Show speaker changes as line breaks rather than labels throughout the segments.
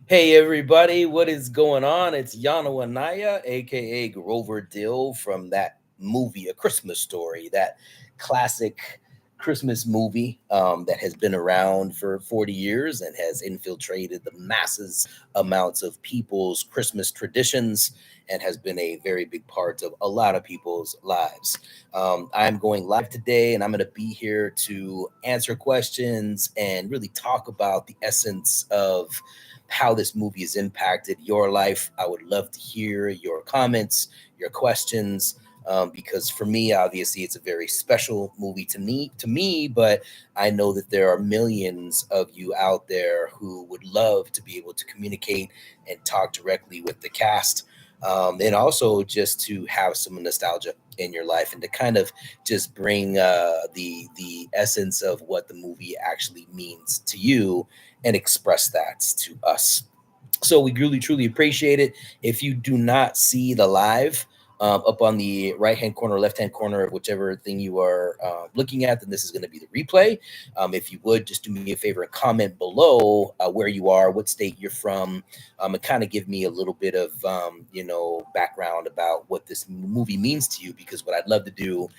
Hey everybody, what is going on? It's Yano Anaya, aka Grover Dill from that movie, A Christmas Story, that classic Christmas movie that has been around for 40 years and has infiltrated the masses amounts of people's Christmas traditions and has been a very big part of a lot of people's lives. I'm going live today and I'm going to be here to answer questions and really talk about the essence of how this movie has impacted your life. I would love to hear your comments, your questions, because for me, obviously, it's a very special movie to me. But I know that there are millions of you out there who would love to be able to communicate and talk directly with the cast. And also just to have some nostalgia in your life and to kind of just bring the essence of what the movie actually means to you and express that to us. So we really truly appreciate it. If you do not see the live up on the right hand corner, left hand corner of whichever thing you are looking at, then this is going to be the replay. If you would just do me a favor and comment below where you are, what state you're from, and kind of give me a little bit of background about what this movie means to you. Because what I'd love to do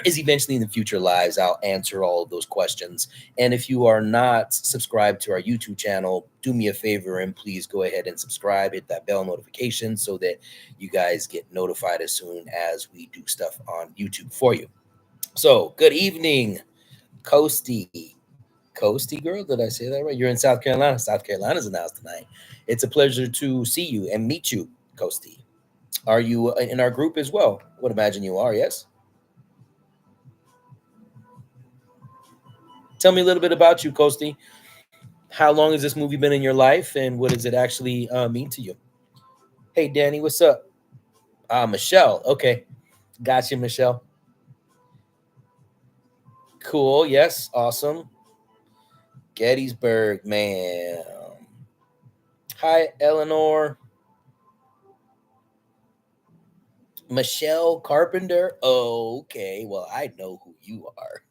is eventually in the future lives, I'll answer all of those questions. And if you are not subscribed to our YouTube channel, do me a favor and please go ahead and subscribe, hit that bell notification so that you guys get notified as soon as we do stuff on YouTube for you. So, good evening, Coasty. Coasty girl, did I say that right? You're in South Carolina. South Carolina's in the house tonight. It's a pleasure to see you and meet you, Coasty. Are you in our group as well? I would imagine you are, yes? Tell me a little bit about you, Coasty. How long has this movie been in your life, and what does it actually mean to you? Hey, Danny, what's up? Michelle. Okay, gotcha, Michelle. Cool. Yes, awesome. Gettysburg, man. Hi, Eleanor. Michelle Carpenter. Oh, okay. Well, I know who you are.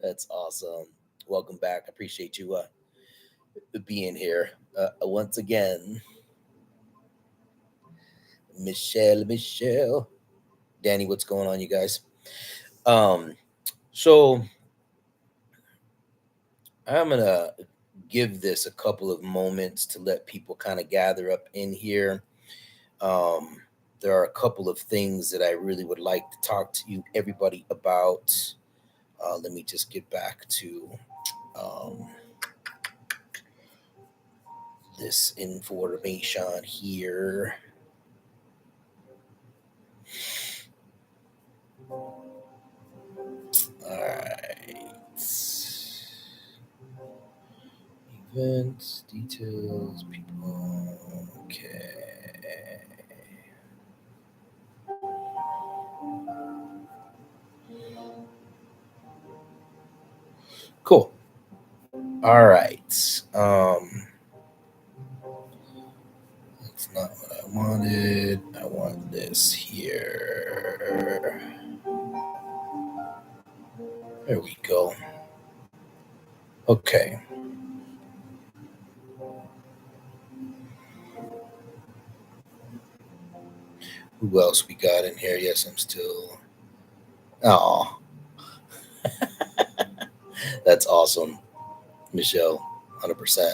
That's awesome. Welcome back. I appreciate you being here once again. Michelle. Danny, what's going on, you guys? Um, so I'm gonna give this a couple of moments to let people kind of gather up in here. Um, there are a couple of things that I really would like to talk to you, everybody, about. Let me just get back to um, this information here. All right. Events, details, people. Okay. Cool. All right. That's not what I wanted. I want this here. There we go. Okay. Who else we got in here? Yes, I'm still. Oh, that's awesome, Michelle. 100%.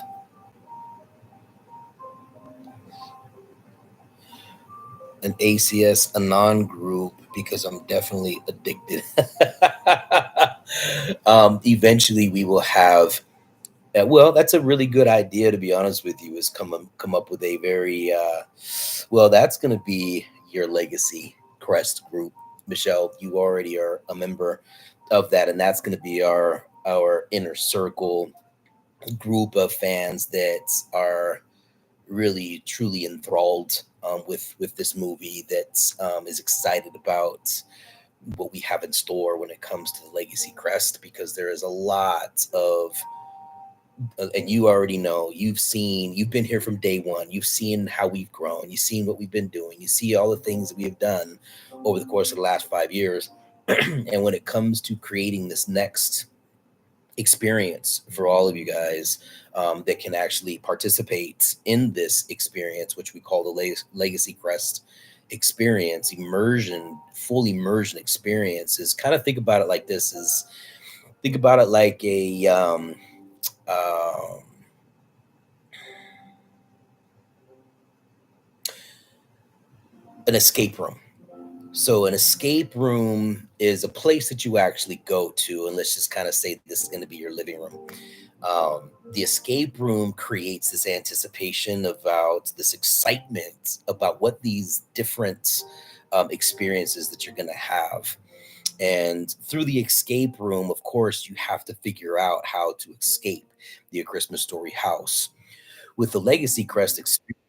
An ACS Anon group because I'm definitely addicted. Eventually, we will have. Well, that's a really good idea, to be honest with you. Is come up with a very well. That's going to be your legacy crest group, Michelle. You already are a member of that, and that's going to be our inner circle group of fans that are really truly enthralled with this movie that is excited about what we have in store when it comes to the legacy crest, because there is a lot of and you already know, you've been here from day one, you've seen how we've grown, you've seen what we've been doing, you see all the things that we have done over the course of the last 5 years. And when it comes to creating this next experience for all of you guys that can actually participate in this experience, which we call the Legacy Crest experience, immersion, full immersion experience. Is kind of think about it like this: is think about it like um, an escape room. So an escape room is a place that you actually go to, and let's just kind of say this is going to be your living room. The escape room creates this anticipation about this excitement about what these different experiences that you're going to have. And through the escape room, of course, you have to figure out how to escape the A Christmas Story house. With the Legacy Crest experience,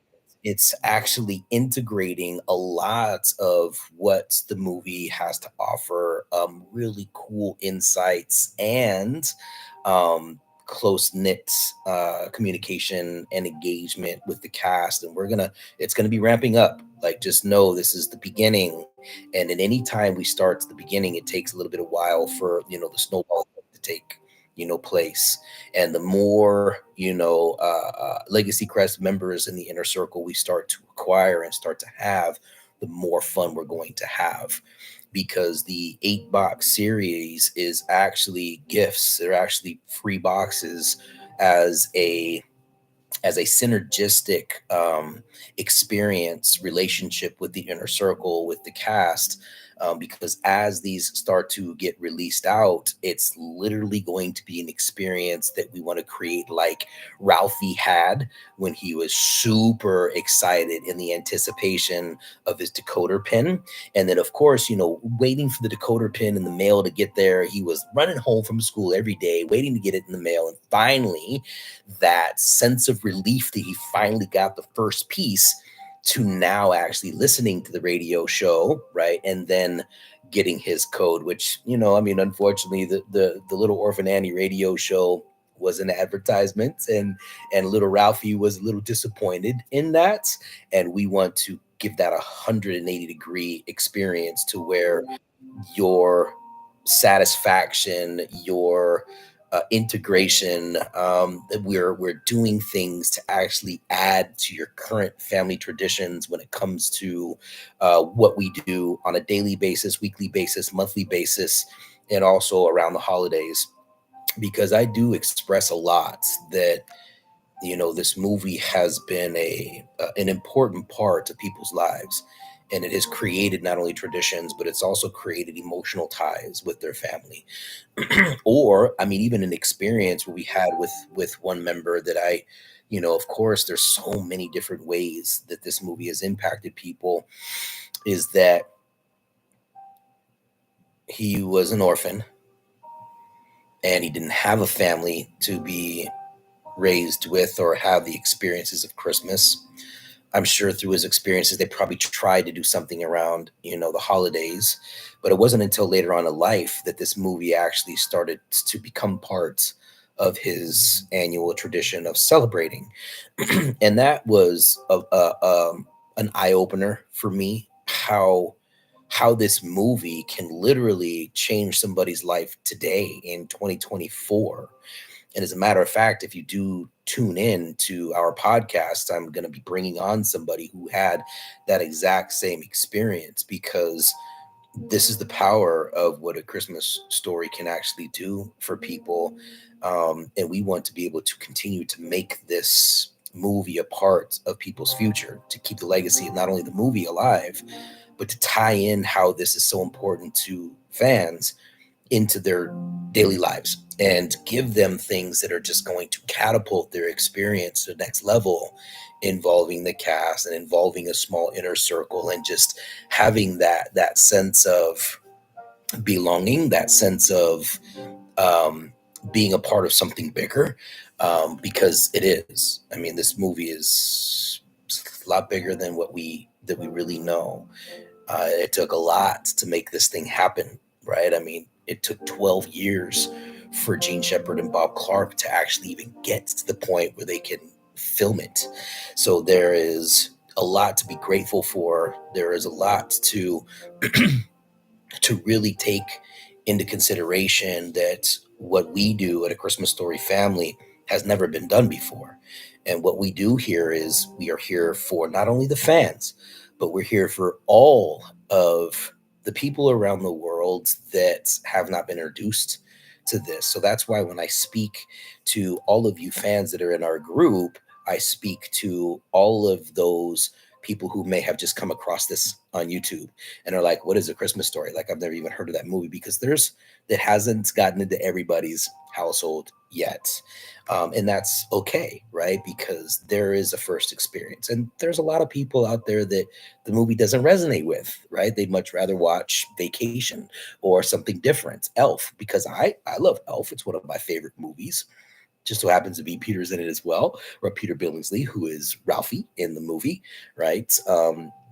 it's actually integrating a lot of what the movie has to offer, really cool insights and close knit communication and engagement with the cast. And it's gonna be ramping up. Like, just know this is the beginning, and at any time we start to the beginning, it takes a little bit of while for the snowball to take place. And the more Legacy Crest members in the inner circle we start to acquire and start to have, the more fun we're going to have, because the 8 box series is actually gifts. They're actually free boxes as a synergistic experience relationship with the inner circle with the cast, because as these start to get released out, it's literally going to be an experience that we want to create like Ralphie had when he was super excited in the anticipation of his decoder pin. And then, of course, waiting for the decoder pin in the mail to get there, he was running home from school every day waiting to get it in the mail, and finally that sense of relief that he finally got the first piece, to now actually listening to the radio show, right? And then getting his code, which, I mean, unfortunately, the Little Orphan Annie radio show was an advertisement, and little Ralphie was a little disappointed in that. And we want to give that 180-degree experience to where your satisfaction, your integration. That we're doing things to actually add to your current family traditions when it comes to what we do on a daily basis, weekly basis, monthly basis, and also around the holidays. Because I do express a lot that this movie has been an important part of people's lives, and it has created not only traditions, but it's also created emotional ties with their family. Or, I mean, even an experience where we had with one member that of course, there's so many different ways that this movie has impacted people, is that he was an orphan and he didn't have a family to be raised with or have the experiences of Christmas. I'm sure through his experiences, they probably tried to do something around, the holidays, but it wasn't until later on in life that this movie actually started to become part of his annual tradition of celebrating. And that was an eye opener for me. How this movie can literally change somebody's life today in 2024. And as a matter of fact, if you do tune in to our podcast, I'm going to be bringing on somebody who had that exact same experience, because this is the power of what A Christmas Story can actually do for people. And we want to be able to continue to make this movie a part of people's future, to keep the legacy of not only the movie alive, but to tie in how this is so important to fans into their daily lives, and give them things that are just going to catapult their experience to the next level, involving the cast and involving a small inner circle, and just having that sense of belonging, that sense of um, being a part of something bigger, because it is. I mean, this movie is a lot bigger than what we really know. It took a lot to make this thing happen, right? I mean, it took 12 years for Gene Shepard and Bob Clark to actually even get to the point where they can film it. So there is a lot to be grateful for. There is a lot to really take into consideration, that what we do at a Christmas Story family has never been done before. And what we do here is we are here for not only the fans, but we're here for all of the people around the world that have not been introduced to this. So that's why when I speak to all of you fans that are in our group, I speak to all of those people who may have just come across this on YouTube and are like, what is a Christmas Story? Like, I've never even heard of that movie, because there's that hasn't gotten into everybody's household yet. And that's okay, right? Because there is a first experience. And there's a lot of people out there that the movie doesn't resonate with, right? They'd much rather watch Vacation or something different, Elf, because I love Elf. It's one of my favorite movies. Just so happens to be Peter's in it as well, or Peter Billingsley, who is Ralphie in the movie, right?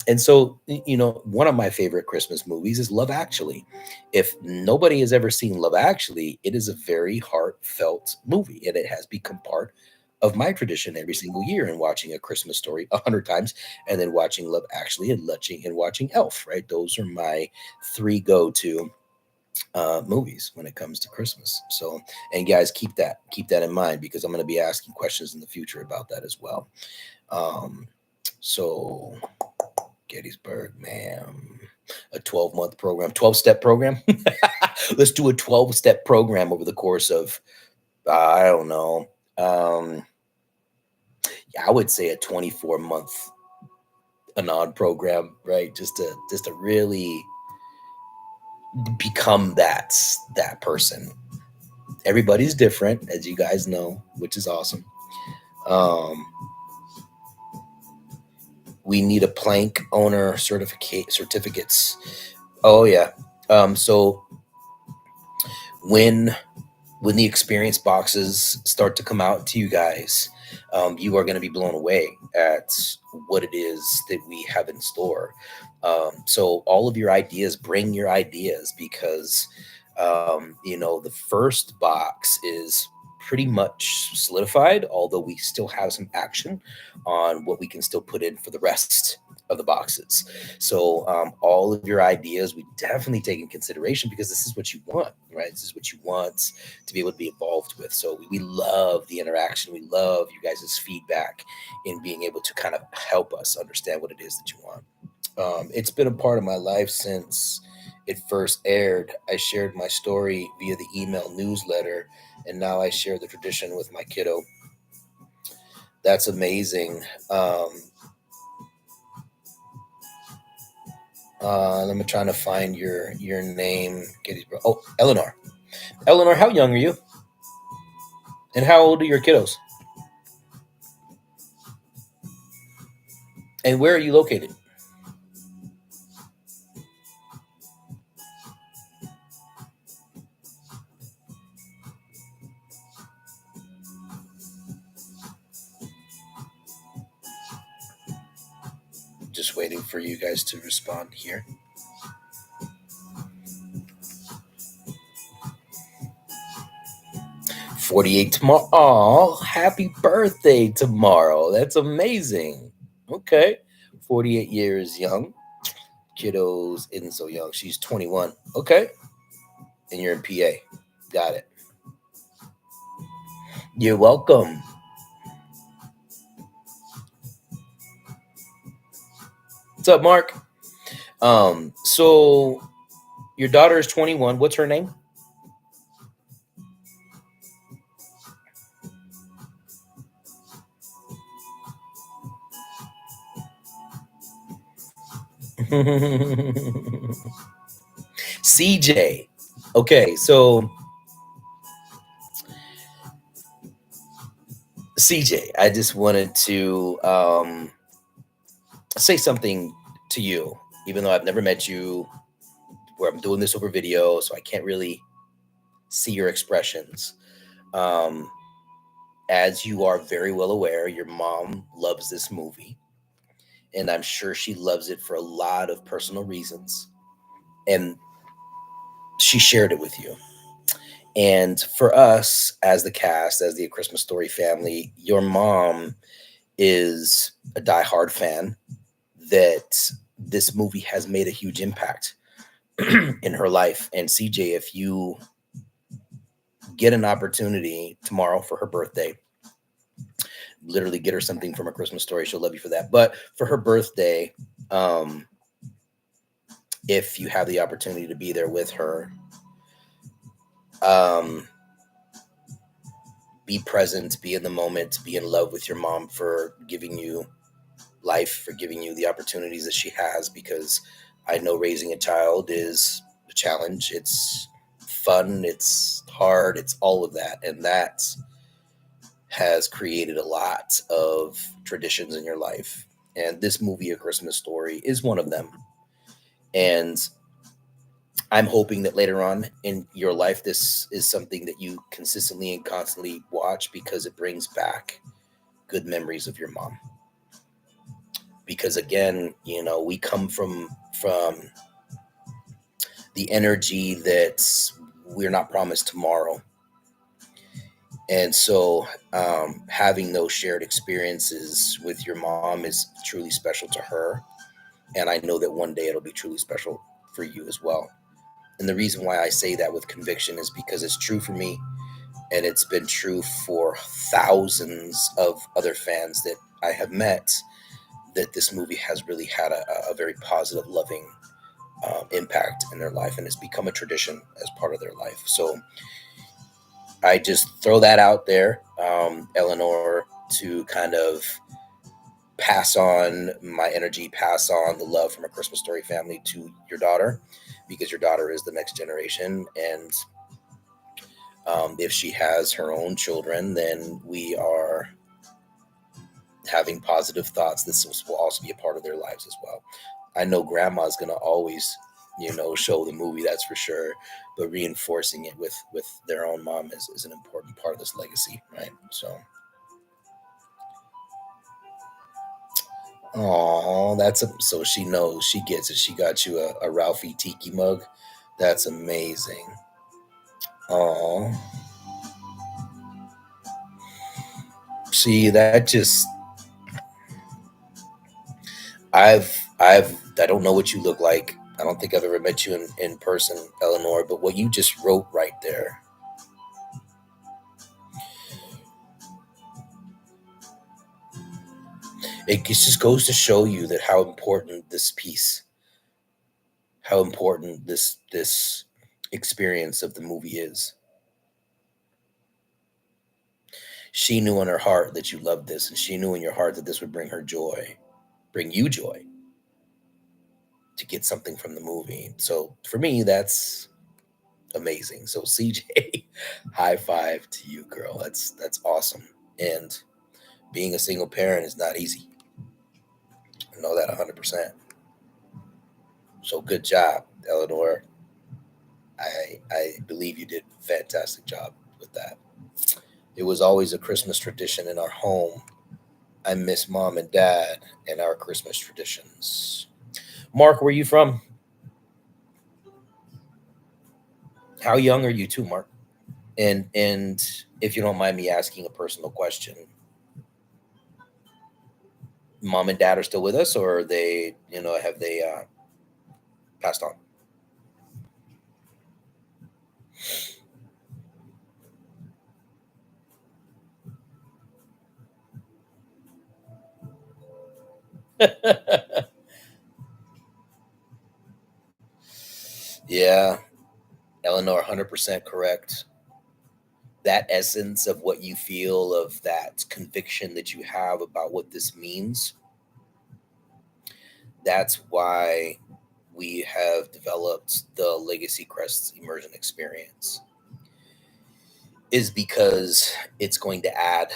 And so, one of my favorite Christmas movies is Love Actually. If nobody has ever seen Love Actually, it is a very heartfelt movie, and it has become part of my tradition every single year, and watching A Christmas Story 100 times, and then watching Love Actually and watching Elf, right? Those are my three go-to movies when it comes to Christmas. So, and guys, keep that in mind, because I'm going to be asking questions in the future about that as well. Um, so Gettysburg, man, a 12-month program, 12-step program. Let's do a 12-step program over the course of I don't know. Yeah, I would say a 24-month Anand program, right? Just to really become that person. Everybody's different, as you guys know, which is awesome. Um, we need a plank owner certificates. Oh yeah. So when the experience boxes start to come out to you guys, you are going to be blown away at what it is that we have in store. So all of your ideas, bring your ideas, because the first box is pretty much solidified, although we still have some action on what we can still put in for the rest of the boxes. So all of your ideas we definitely take in consideration, because this is what you want, right? This is what you want to be able to be involved with. So we love the interaction. We love you guys' feedback in being able to kind of help us understand what it is that you want. It's been a part of my life since it first aired. I shared my story via the email newsletter, and now I share the tradition with my kiddo. That's amazing. Let me trying to find your name. Gettysburg. Oh, Eleanor. Eleanor, how young are you? And how old are your kiddos? And where are you located? Just waiting for you guys to respond here. 48 tomorrow. Oh, happy birthday tomorrow. That's amazing. Okay. 48 years young. Kiddos isn't so young. She's 21. Okay. And you're in PA. Got it. You're welcome. What's up, Mark? So your daughter is 21. What's her name? CJ. Okay, so CJ, I just wanted to say something to you, even though I've never met you, where I'm doing this over video, so I can't really see your expressions. Um, as you are very well aware, your mom loves this movie, and I'm sure she loves it for a lot of personal reasons. And she shared it with you. And for us, as the cast, as the A Christmas Story family, your mom is a diehard fan that this movie has made a huge impact in her life. And CJ, if you get an opportunity tomorrow for her birthday, literally get her something from a Christmas story. She'll love you for that. But for her birthday, um, if you have the opportunity to be there with her, um, be present, be in the moment, be in love with your mom for giving you life, for giving you the opportunities that she has. Because I know raising a child is a challenge. It's fun, it's hard, it's all of that. And that has created a lot of traditions in your life. And this movie, A Christmas Story, is one of them. And I'm hoping that later on in your life, this is something that you consistently and constantly watch because it brings back good memories of your mom. Because again, we come from the energy that we're not promised tomorrow. And so having those shared experiences with your mom is truly special to her. And I know that one day it'll be truly special for you as well. And the reason why I say that with conviction is because it's true for me, and it's been true for thousands of other fans that I have met, that this movie has really had a very positive, loving impact in their life, and it's become a tradition as part of their life. So I just throw that out there, Eleanor, to kind of pass on my energy, pass on the love from a Christmas Story family to your daughter, because your daughter is the next generation. And if she has her own children, then we are having positive thoughts. This will also be a part of their lives as well. I know grandma's going to always, show the movie, that's for sure. But reinforcing it with their own mom is an important part of this legacy, right? So, oh, so she knows, she gets it. She got you a Ralphie Tiki mug. That's amazing. Oh, see, that just I don't know what you look like. I don't think I've ever met you in person, Eleanor, but what you just wrote right there, it just goes to show you that how important this piece, how important this experience of the movie is. She knew in her heart that you loved this, and she knew in your heart that this would bring her joy, bring you joy to get something from the movie. So for me, that's amazing. So CJ, high five to you, girl. That's awesome. And being a single parent is not easy. I know that 100%. So good job, Eleanor. I believe you did a fantastic job with that. It was always a Christmas tradition in our home. I miss mom and dad and our Christmas traditions. Mark, where are you from? How young are you too, Mark? And if you don't mind me asking a personal question, mom and dad are still with us, or are they, have they passed on? Yeah, Eleanor, 100% correct. That essence of what you feel, of that conviction that you have about what this means, that's why we have developed the Legacy Crest immersion experience, is because it's going to add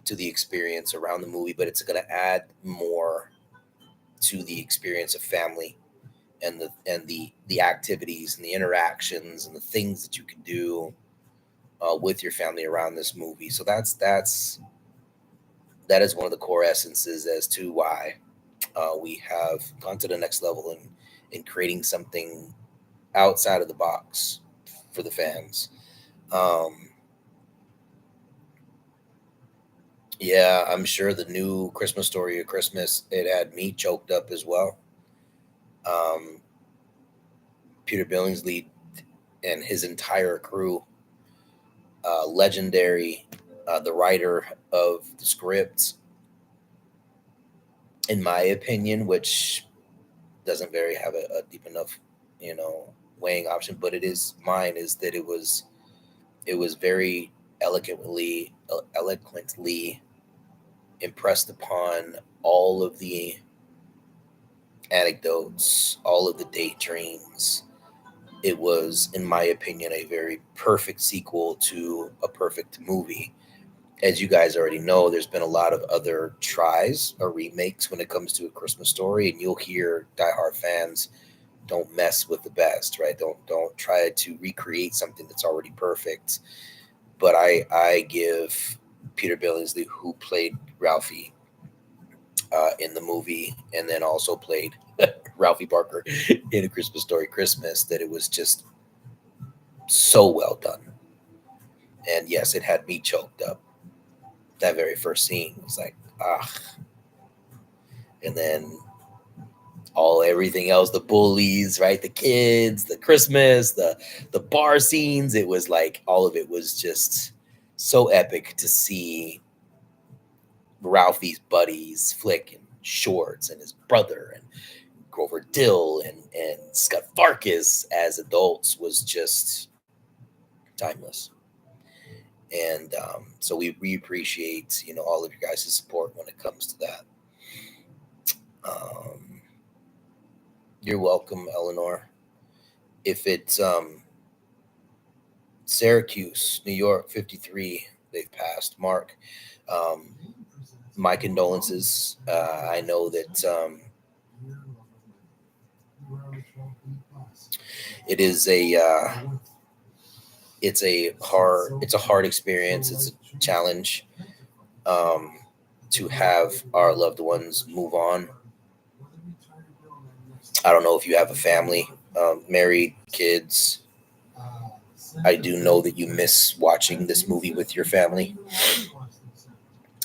to the experience around the movie, but it's going to add more to the experience of family, and the activities and the interactions and the things that you can do with your family around this movie. So that is one of the core essences as to why we have gone to the next level in creating something outside of the box for the fans. Um, yeah, I'm sure the new Christmas Story of Christmas, it had me choked up as well. Um, Peter Billingsley and his entire crew, legendary, the writer of the script, in my opinion, which doesn't very have a deep enough, you know, weighing option, but it is mine. Is that it was very eloquently impressed upon all of the anecdotes, all of the daydreams. It was, in my opinion, a very perfect sequel to a perfect movie. As you guys already know, there's been a lot of other tries or remakes when it comes to a Christmas story, and you'll hear diehard fans don't mess with the best, right? Don't try to recreate something that's already perfect. But I give Peter Billingsley, who played Ralphie in the movie, and then also played Ralphie Barker in A Christmas Story Christmas, that it was just so well done. And yes, it had me choked up. That very first scene was like, ah. And then all everything else, the bullies, right? The kids, the Christmas, the bar scenes. It was like all of it was just so epic to see Ralphie's buddies, Flick and Shorts, and his brother, and Grover Dill, and Scott Farkas as adults, was just timeless. And so we appreciate, all of your guys' support when it comes to that. Um, you're welcome, Eleanor. If it's Syracuse, New York, 53, they've passed. Mark, um, my condolences. I know that it is it's a hard experience. It's a challenge, um, to have our loved ones move on. I don't know if you have a family, married, kids. I do know that you miss watching this movie with your family.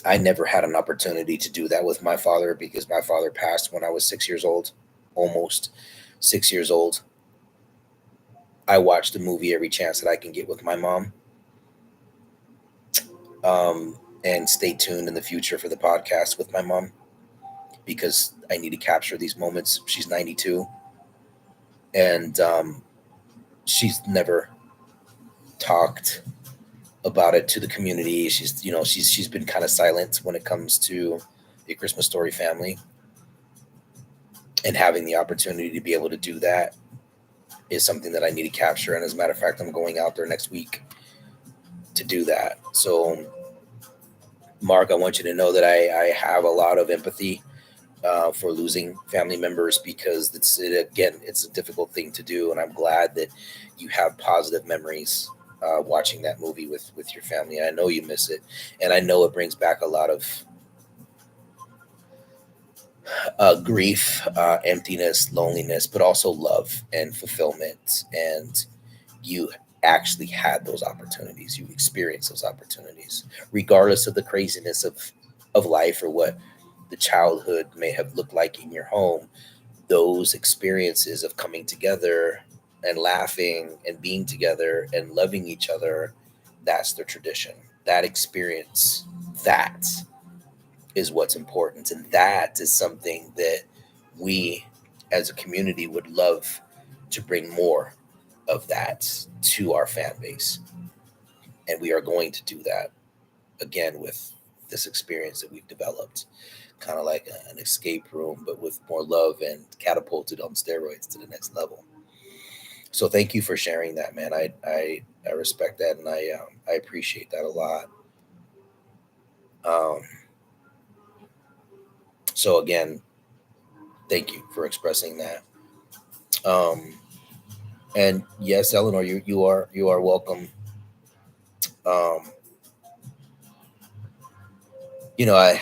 I never had an opportunity to do that with my father because my father passed when I was 6 years old, almost 6 years old. I watch the movie every chance that I can get with my mom. Um, and stay tuned in the future for the podcast with my mom because I need to capture these moments. She's 92, and she's never talked about it to the community. She's been kind of silent when it comes to the Christmas Story family, and having the opportunity to be able to do that is something that I need to capture. And as a matter of fact, I'm going out there next week to do that. So, Mark, I want you to know that I have a lot of empathy for losing family members because it's a difficult thing to do, and I'm glad that you have positive memories watching that movie with your family. I know you miss it, and I know it brings back a lot of grief, emptiness, loneliness, but also love and fulfillment. And you actually had those opportunities. You experienced those opportunities, regardless of the craziness of life or what the childhood may have looked like in your home. Those experiences of coming together and laughing and being together and loving each other, that's the tradition. That experience, that is what's important. And that is something that we as a community would love to bring more of that to our fan base. And we are going to do that again with this experience that we've developed, kind of like an escape room, but with more love and catapulted on steroids to the next level. So thank you for sharing that, man. I respect that, and I appreciate that a lot. Um, so again, thank you for expressing that. Um, and yes, Eleanor, you are welcome. Um, I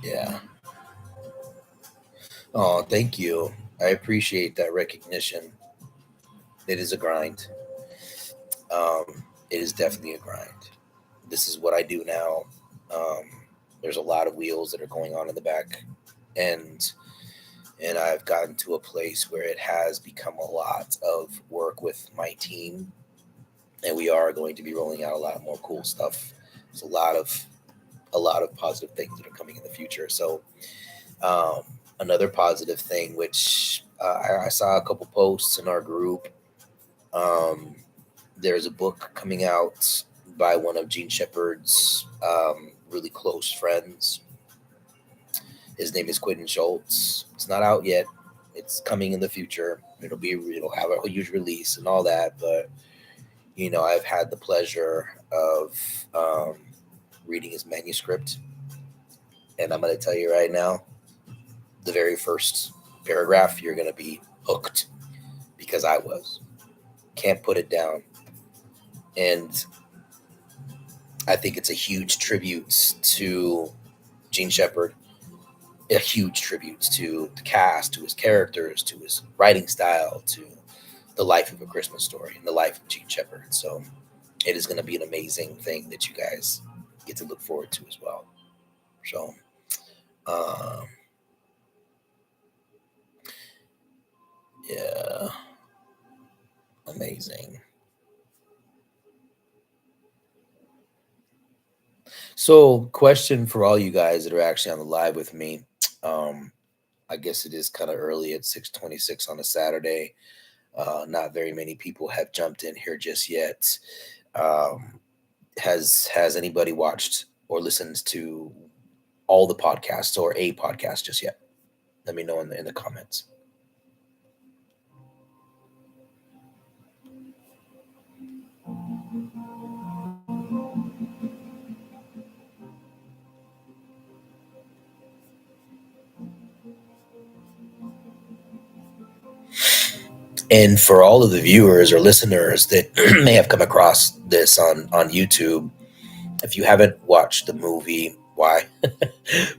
yeah. Oh, thank you. I appreciate that recognition. It is a grind. It is definitely a grind. This is what I do now. Um, there's a lot of wheels that are going on in the back, and and I've gotten to a place where it has become a lot of work with my team, and we are going to be rolling out a lot more cool stuff. There's a lot of positive things that are coming in the future. So um, another positive thing, which I saw a couple posts in our group. Um, there's a book coming out by one of Gene Shepard's really close friends. His name is Quentin Schultz. It's not out yet. It's coming in the future. It'll have a huge release and all that. But I've had the pleasure of reading his manuscript, and I'm going to tell you right now, the very first paragraph, you're going to be hooked because I was. Can't put it down. And I think it's a huge tribute to Gene Shepard, a huge tribute to the cast, to his characters, to his writing style, to the life of a Christmas story and the life of Gene Shepard. So it is going to be an amazing thing that you guys get to look forward to as well. So, um, yeah, amazing. So, question for all you guys that are actually on the live with me. Um, I guess it is kind of early at 6:26 on a Saturday. Not very many people have jumped in here just yet. Um, has anybody watched or listened to all the podcasts or a podcast just yet? Let me know in the comments. And for all of the viewers or listeners that may have come across this on YouTube, if you haven't watched the movie, why?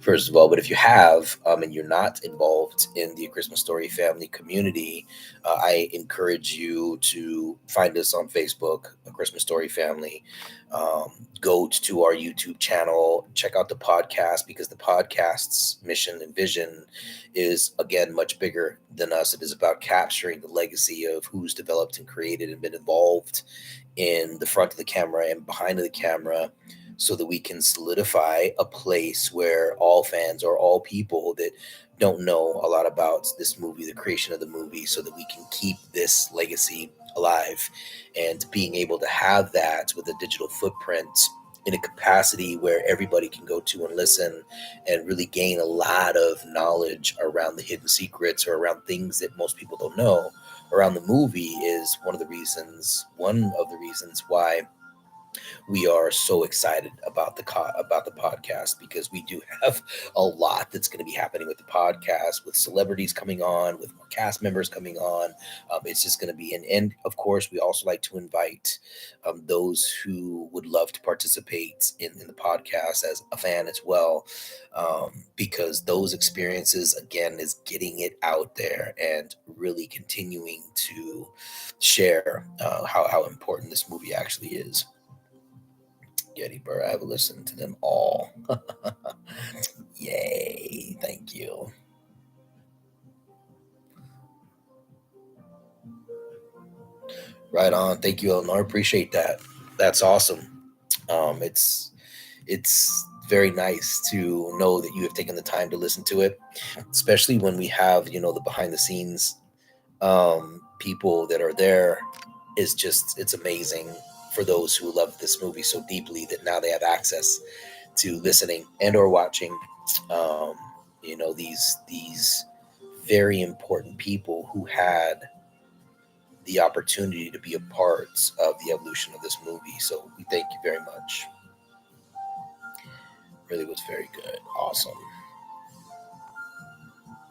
First of all, but if you have, and you're not involved in the Christmas Story family community, I encourage you to find us on Facebook, a Christmas Story family. Um, Go to our YouTube channel, check out the podcast, because the podcast's mission and vision is, again, much bigger than us. It is about capturing the legacy of who's developed and created and been involved in the front of the camera and behind the camera, so that we can solidify a place where all fans or all people that don't know a lot about this movie, the creation of the movie, so that we can keep this legacy alive. And being able to have that with a digital footprint in a capacity where everybody can go to and listen and really gain a lot of knowledge around the hidden secrets or around things that most people don't know around the movie is one of the reasons why we are so excited about about the podcast, because we do have a lot that's going to be happening with the podcast, with celebrities coming on, with more cast members coming on. It's just going to be and of course we also like to invite those who would love to participate in the podcast as a fan as well, because those experiences, again, is getting it out there and really continuing to share how important this movie actually is. Getty Burr. I've listened to them all. Yay. Thank you. Right on. Thank you, Eleanor. Appreciate that. That's awesome. It's very nice to know that you have taken the time to listen to it, especially when we have, the behind the scenes people that are there. Is just, it's amazing for those who love this movie so deeply that now they have access to listening and or watching um, these very important people who had the opportunity to be a part of the evolution of this movie. So we thank you very much. Really was very good. Awesome.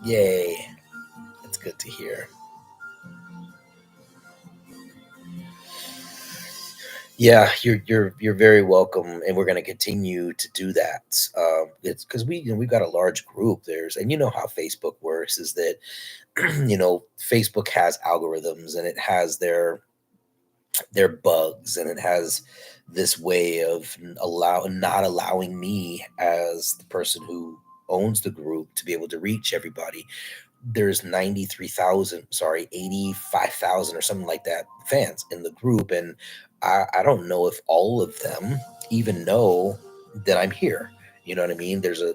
Yay. That's good to hear. Yeah, you're very welcome, and we're going to continue to do that. It's because we've got a large group. There's, and you know how Facebook works is that Facebook has algorithms, and it has their bugs, and it has this way of not allowing me as the person who owns the group to be able to reach everybody. there's 93,000, sorry, 85,000 or something like that fans in the group. And I don't know if all of them even know that I'm here. You know what I mean? There's an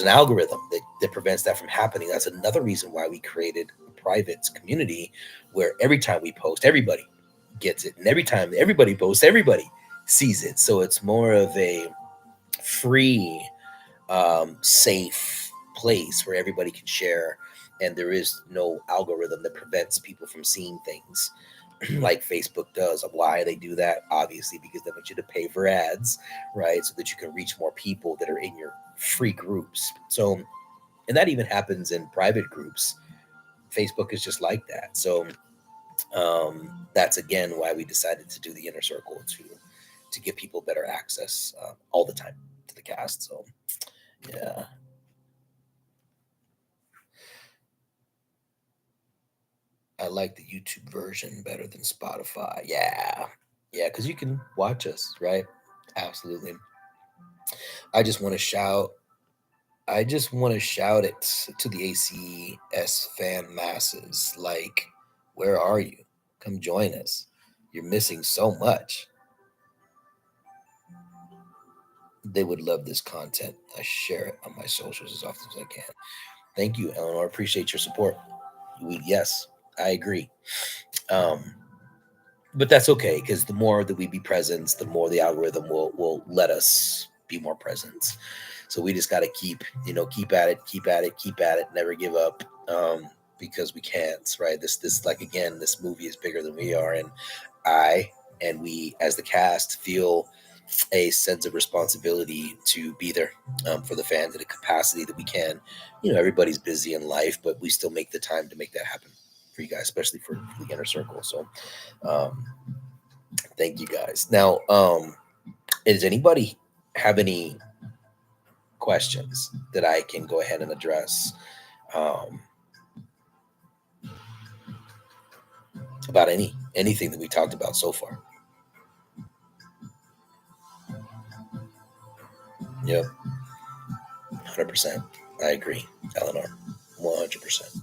algorithm that prevents that from happening. That's another reason why we created a private community where every time we post, everybody gets it. And every time everybody posts, everybody sees it. So it's more of a free, safe place where everybody can share, and there is no algorithm that prevents people from seeing things like Facebook does. Why they do that? Obviously, because they want you to pay for ads, right? So that you can reach more people that are in your free groups. So, and that even happens in private groups. Facebook is just like that. So, that's again why we decided to do the inner circle to give people better access all the time to the cast. So, yeah. I like the YouTube version better than Spotify. Yeah. Yeah, because you can watch us, right? Absolutely. I just want to shout. I just want to shout it to the ACS fan masses. Like, where are you? Come join us. You're missing so much. They would love this content. I share it on my socials as often as I can. Thank you, Eleanor. Appreciate your support. Yes, I agree. Um, but that's okay because the more that we be present, the more the algorithm will let us be more present. So we just got to keep at it, keep at it, keep at it, never give up, because we can't. Right? This like again, this movie is bigger than we are, and I and we as the cast feel a sense of responsibility to be there, for the fans in a capacity that we can. Everybody's busy in life, but we still make the time to make that happen for you guys, especially for the inner circle. So, um, thank you guys. Now, does anybody have any questions that I can go ahead and address, um, about anything that we talked about so far? Yep, 100%. I agree, Eleanor. 100%.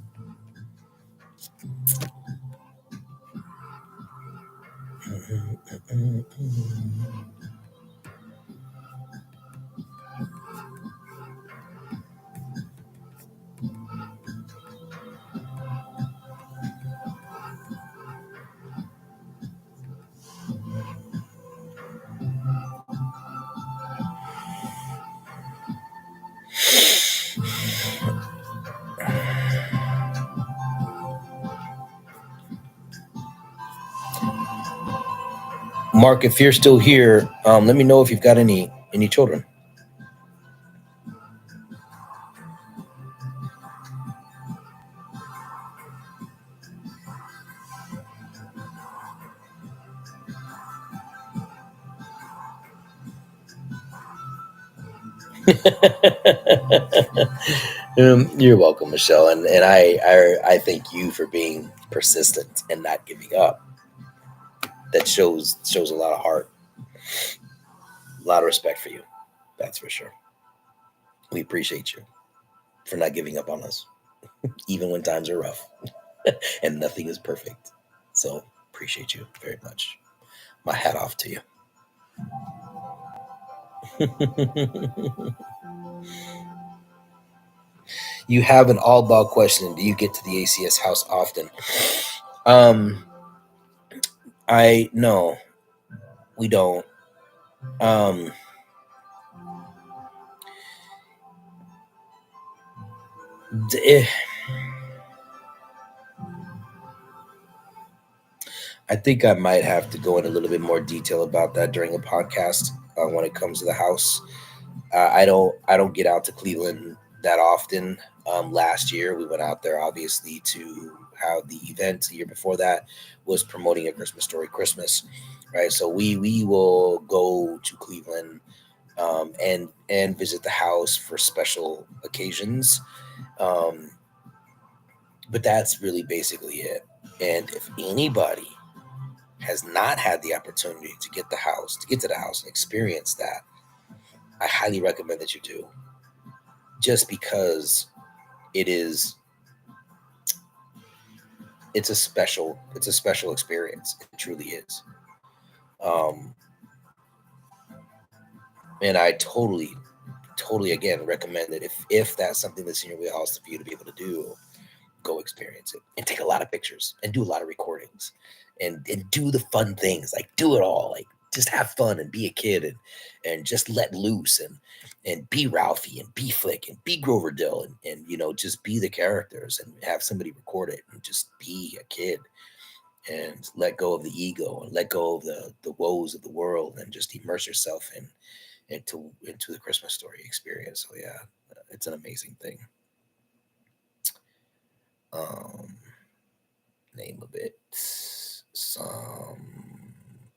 Mark, if you're still here, let me know if you've got any children. You're welcome, Michelle, and I thank you for being persistent and not giving up. That shows a lot of heart, a lot of respect for you. That's for sure. We appreciate you for not giving up on us, even when times are rough and nothing is perfect. So appreciate you very much. My hat off to you. You have an all dog question. Do you get to the ACS house often? Um, I no, we don't. Um, d- eh, I think I might have to go in a little bit more detail about that during a podcast, when it comes to the house. I don't get out to Cleveland that often. Last year we went out there obviously to have the event. The year before that was promoting A Christmas Story Christmas, right? So we will go to Cleveland, and visit the house for special occasions. Um, but that's really basically it. And if anybody has not had the opportunity to get to the house and experience that, I highly recommend that you do. Just because it is it's a special experience. It truly is. Um, and I totally again recommend that if that's something that's in your wheelhouse for you to be able to do, go experience it and take a lot of pictures and do a lot of recordings and do the fun things, like do it all, like just have fun and be a kid and just let loose and be Ralphie and be Flick and be Grover Dill and just be the characters and have somebody record it and just be a kid and let go of the ego and let go of the woes of the world and just immerse yourself into the Christmas story experience. So yeah, it's an amazing thing. Um, Name of it. Some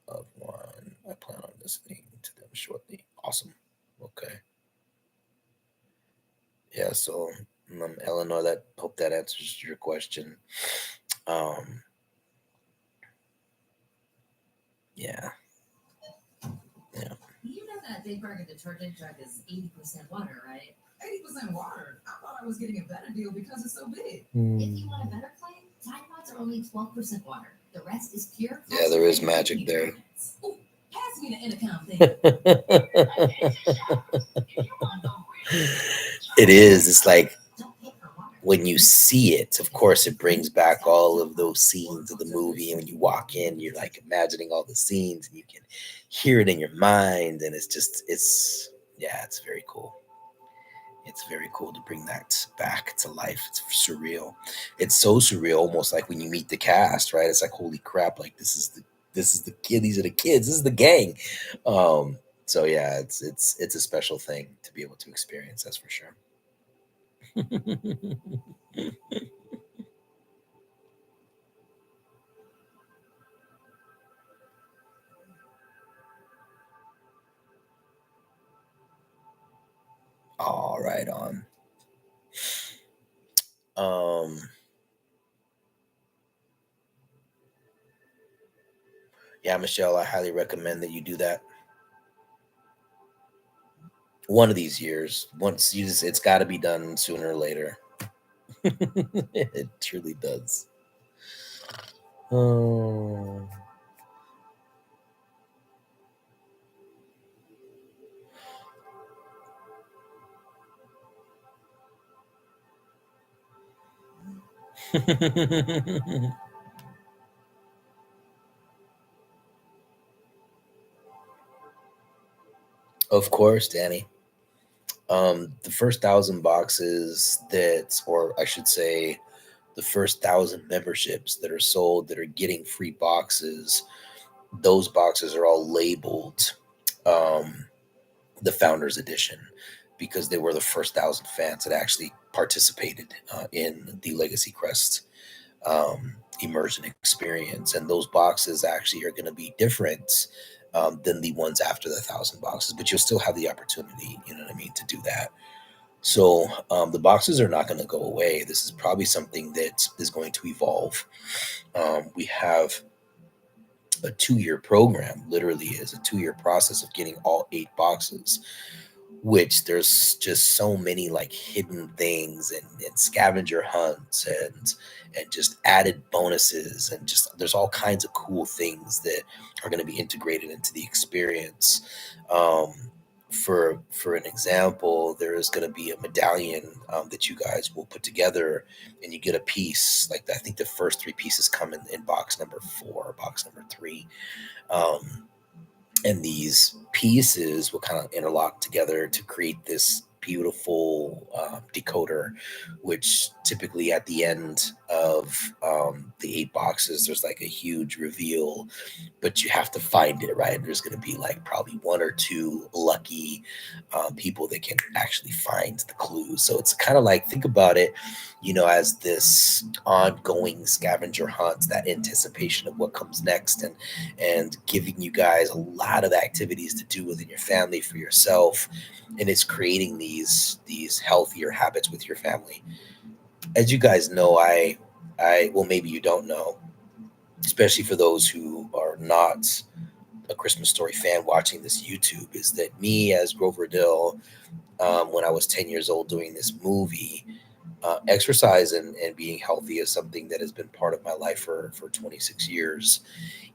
of one. I plan on listening to them shortly. Awesome. Okay. Yeah. So, Eleanor, that hope that answers your question. Um. Yeah. Yeah.
You know that Big Burger detergent jug is 80% water, right? 80% water? I thought I was getting a better deal because it's so big. If you want a better claim, Tide Pods are only 12% water. The rest is pure.
Yeah, there is magic there.
Ooh, pass me the intercom thing.
It is. It's like
Don't pay for water.
when you see it, of course, it brings back all of those scenes of the movie. And when you walk in, you're like imagining all the scenes and you can hear it in your mind. And yeah, it's very cool. It's very cool to bring that back to life. It's surreal. It's so surreal, almost like when you meet the cast, right? It's like, holy crap, like this is the kid, these are the kids, this is the gang. So yeah, it's a special thing to be able to experience, that's for sure. All right on. Um yeah, Michelle, I highly recommend that you do that one of these years. Once you just, it's got to be done sooner or later. It truly does. Oh. Of course, Danny. The first 1,000 boxes or I should say, the first 1,000 memberships that are sold that are getting free boxes, those boxes are all labeled um, the Founders Edition because they were the first 1,000 fans that actually participated in the Legacy Crest immersion experience. And those boxes actually are going to be different than the ones after the 1,000 boxes, but you'll still have the opportunity, you know what I mean, to do that. So the boxes are not going to go away. This is probably something that is going to evolve. We have a 2-year program, literally is a 2-year process of getting all 8 boxes, which there's just so many like hidden things and scavenger hunts and just added bonuses and just there's all kinds of cool things that are going to be integrated into the experience. um, for an example, there is going to be a medallion that you guys will put together and you get a piece like that. I think the first 3 pieces come in box number 4, box number 3. um, and these pieces will kind of interlock together to create this beautiful decoder, which typically at the end of the 8 boxes there's like a huge reveal, but you have to find it, right? There's going to be like probably 1 or 2 lucky people that can actually find the clues. So it's kind of like, think about it, as this ongoing scavenger hunt, that anticipation of what comes next, and giving you guys a lot of activities to do within your family, for yourself, and it's creating these healthier habits with your family. As you guys know, I well, maybe you don't know, especially for those who are not a Christmas Story fan watching this YouTube, is that me as Grover Dill, when I was 10 years old doing this movie, exercise and being healthy is something that has been part of my life for 26 years.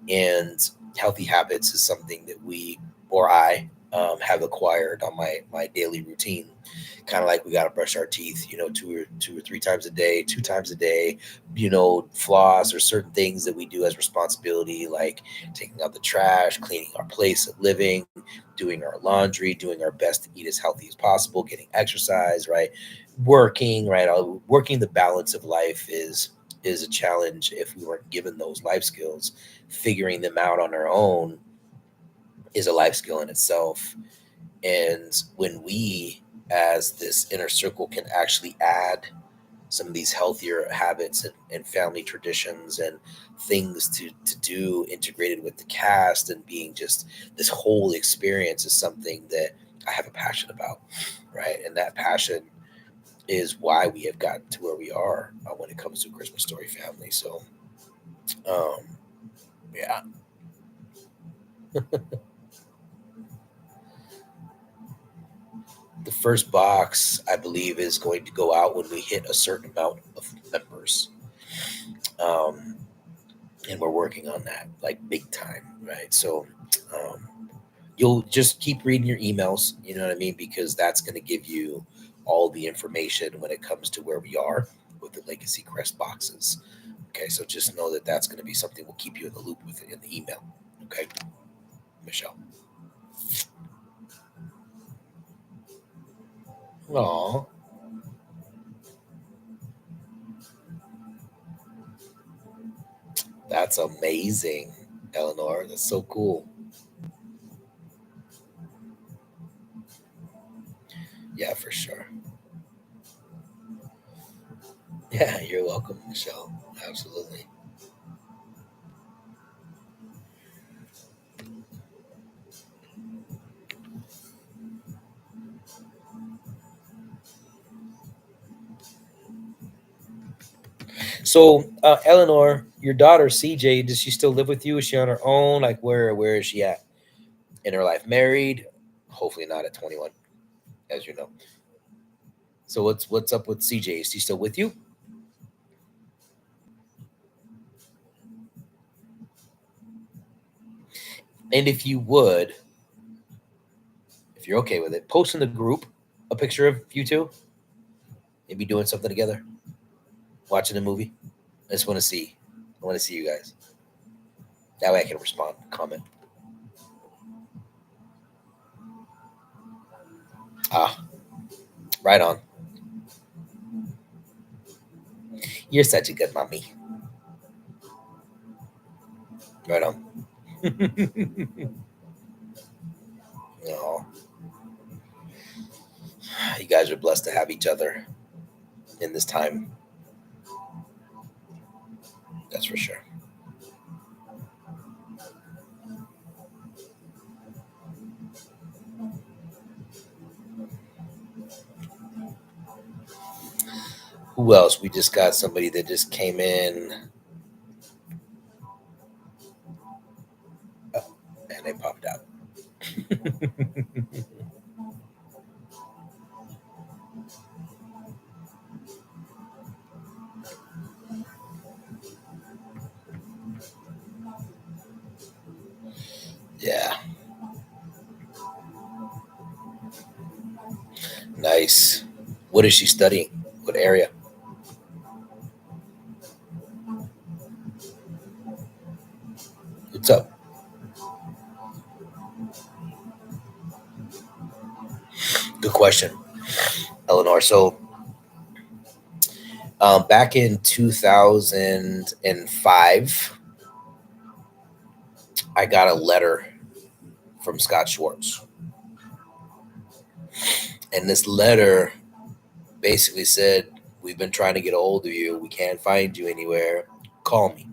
And healthy habits is something that we or I have acquired on my daily routine. Kind of like we got to brush our teeth, two or three times a day, two times a day, floss or certain things that we do as responsibility, like taking out the trash, cleaning our place of living, doing our laundry, doing our best to eat as healthy as possible, getting exercise, right? Working, right? Working the balance of life is a challenge if we weren't given those life skills. Figuring them out on our own is a life skill in itself. And when we, as this inner circle, can actually add some of these healthier habits and family traditions and things to do integrated with the cast and being just this whole experience is something that I have a passion about, right? And that passion is why we have gotten to where we are when it comes to Christmas Story family. So, um, yeah, the first box I believe is going to go out when we hit a certain amount of members, um, and we're working on that like big time, right? So um, you'll just keep reading your emails, you know what I mean, because that's going to give you all the information when it comes to where we are with the Legacy Crest boxes. Okay, so just know that that's going to be something we'll keep you in the loop with in the email. Okay, Michelle. Aw, that's amazing, Eleanor. That's so cool. Yeah, for sure. Yeah, you're welcome, Michelle. Absolutely. So, Eleanor, your daughter CJ, does she still live with you? Is she on her own? Like, where is she at in her life? Married? Hopefully not at 21, as you know. So what's up with CJ? Is she still with you? And if you would, if you're okay with it, post in the group a picture of you two, maybe doing something together, watching a movie. I just want to see. I want to see you guys. That way I can respond, comment. Ah, right on. You're such a good mommy. Right on. Oh, you guys are blessed to have each other in this time. That's for sure. Who else? We just got somebody that just came in. Oh, and they popped out. Yeah, nice. What is she studying? What area? What's up? Good question, Eleanor. So, back in 2005, I got a letter from Scott Schwartz. And this letter basically said, "We've been trying to get a hold of you. We can't find you anywhere. Call me."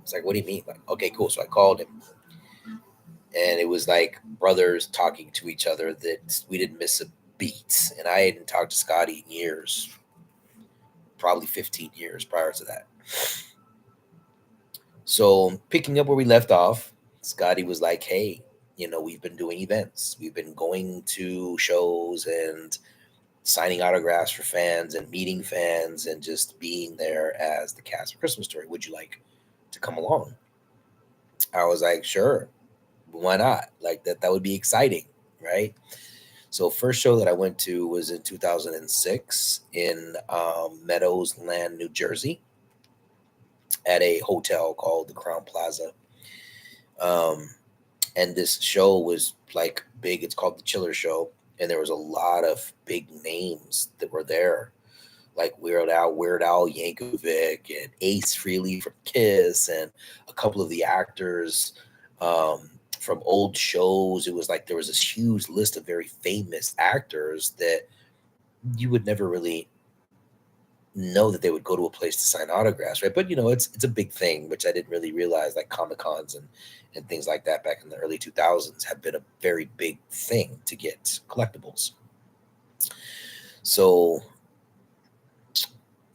It's like, "What do you mean?" Like, okay, cool. So I called him. And it was like brothers talking to each other that we didn't miss a beat. And I hadn't talked to Scotty in years, probably 15 years prior to that. So picking up where we left off, Scotty was like, "Hey, we've been doing events. We've been going to shows and signing autographs for fans and meeting fans and just being there as the cast of Christmas Story. Would you like to come along? I was like, sure, why not? Like that would be exciting, right? So first show that I went to was in 2006 in Meadowsland, New Jersey, at a hotel called the Crown Plaza. Um, and this show was like big. It's called the Chiller Show, and there was a lot of big names that were there, like Weird Al Yankovic, and Ace Frehley from Kiss, and a couple of the actors um, from old shows. It was like there was this huge list of very famous actors that you would never really know that they would go to a place to sign autographs, right? But it's a big thing, which I didn't really realize. Like Comic Cons and things like that back in the early 2000s have been a very big thing to get collectibles. So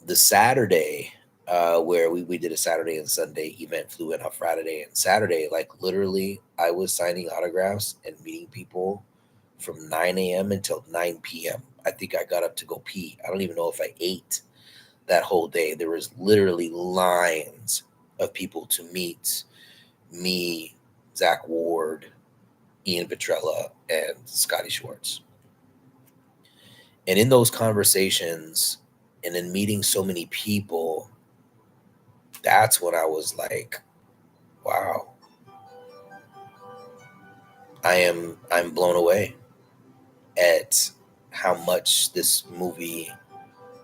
the Saturday, where we did a Saturday and Sunday event, flew in on Friday and Saturday, like literally I was signing autographs and meeting people from 9 a.m. until 9 p.m. I think I got up to go pee. I don't even know if I ate that whole day. There was literally lines of people to meet me, Zach Ward, Ian Petrella, and Scotty Schwartz. And in those conversations and in meeting so many people, that's when I was like, wow, I'm blown away at how much this movie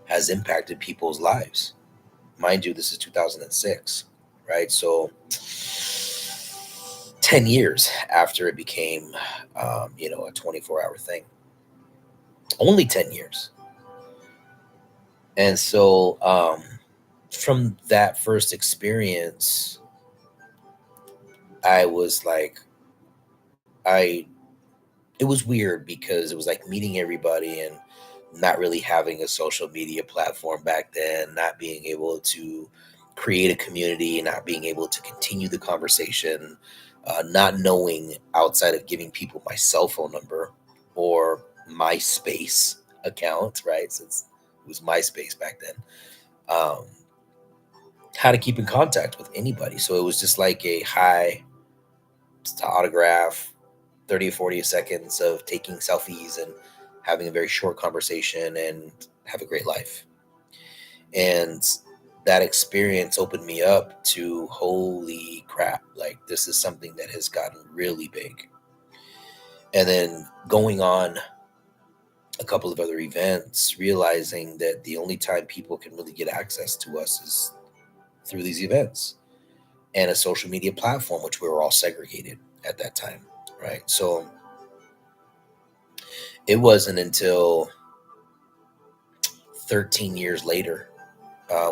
has impacted people's lives. Mind you, this is 2006, right? So 10 years after it became, a 24-hour thing. Only 10 years. And so from that first experience, I was like, it was weird because it was like meeting everybody and not really having a social media platform back then, not being able to create a community, not being able to continue the conversation, not knowing outside of giving people my cell phone number or MySpace account, right? Since it was MySpace back then, how to keep in contact with anybody. So it was just like a hi, to autograph, 30 or 40 seconds of taking selfies and having a very short conversation and have a great life. And that experience opened me up to holy crap, like this is something that has gotten really big. And then going on a couple of other events, realizing that the only time people can really get access to us is through these events and a social media platform, which we were all segregated at that time, right? So it wasn't until 13 years later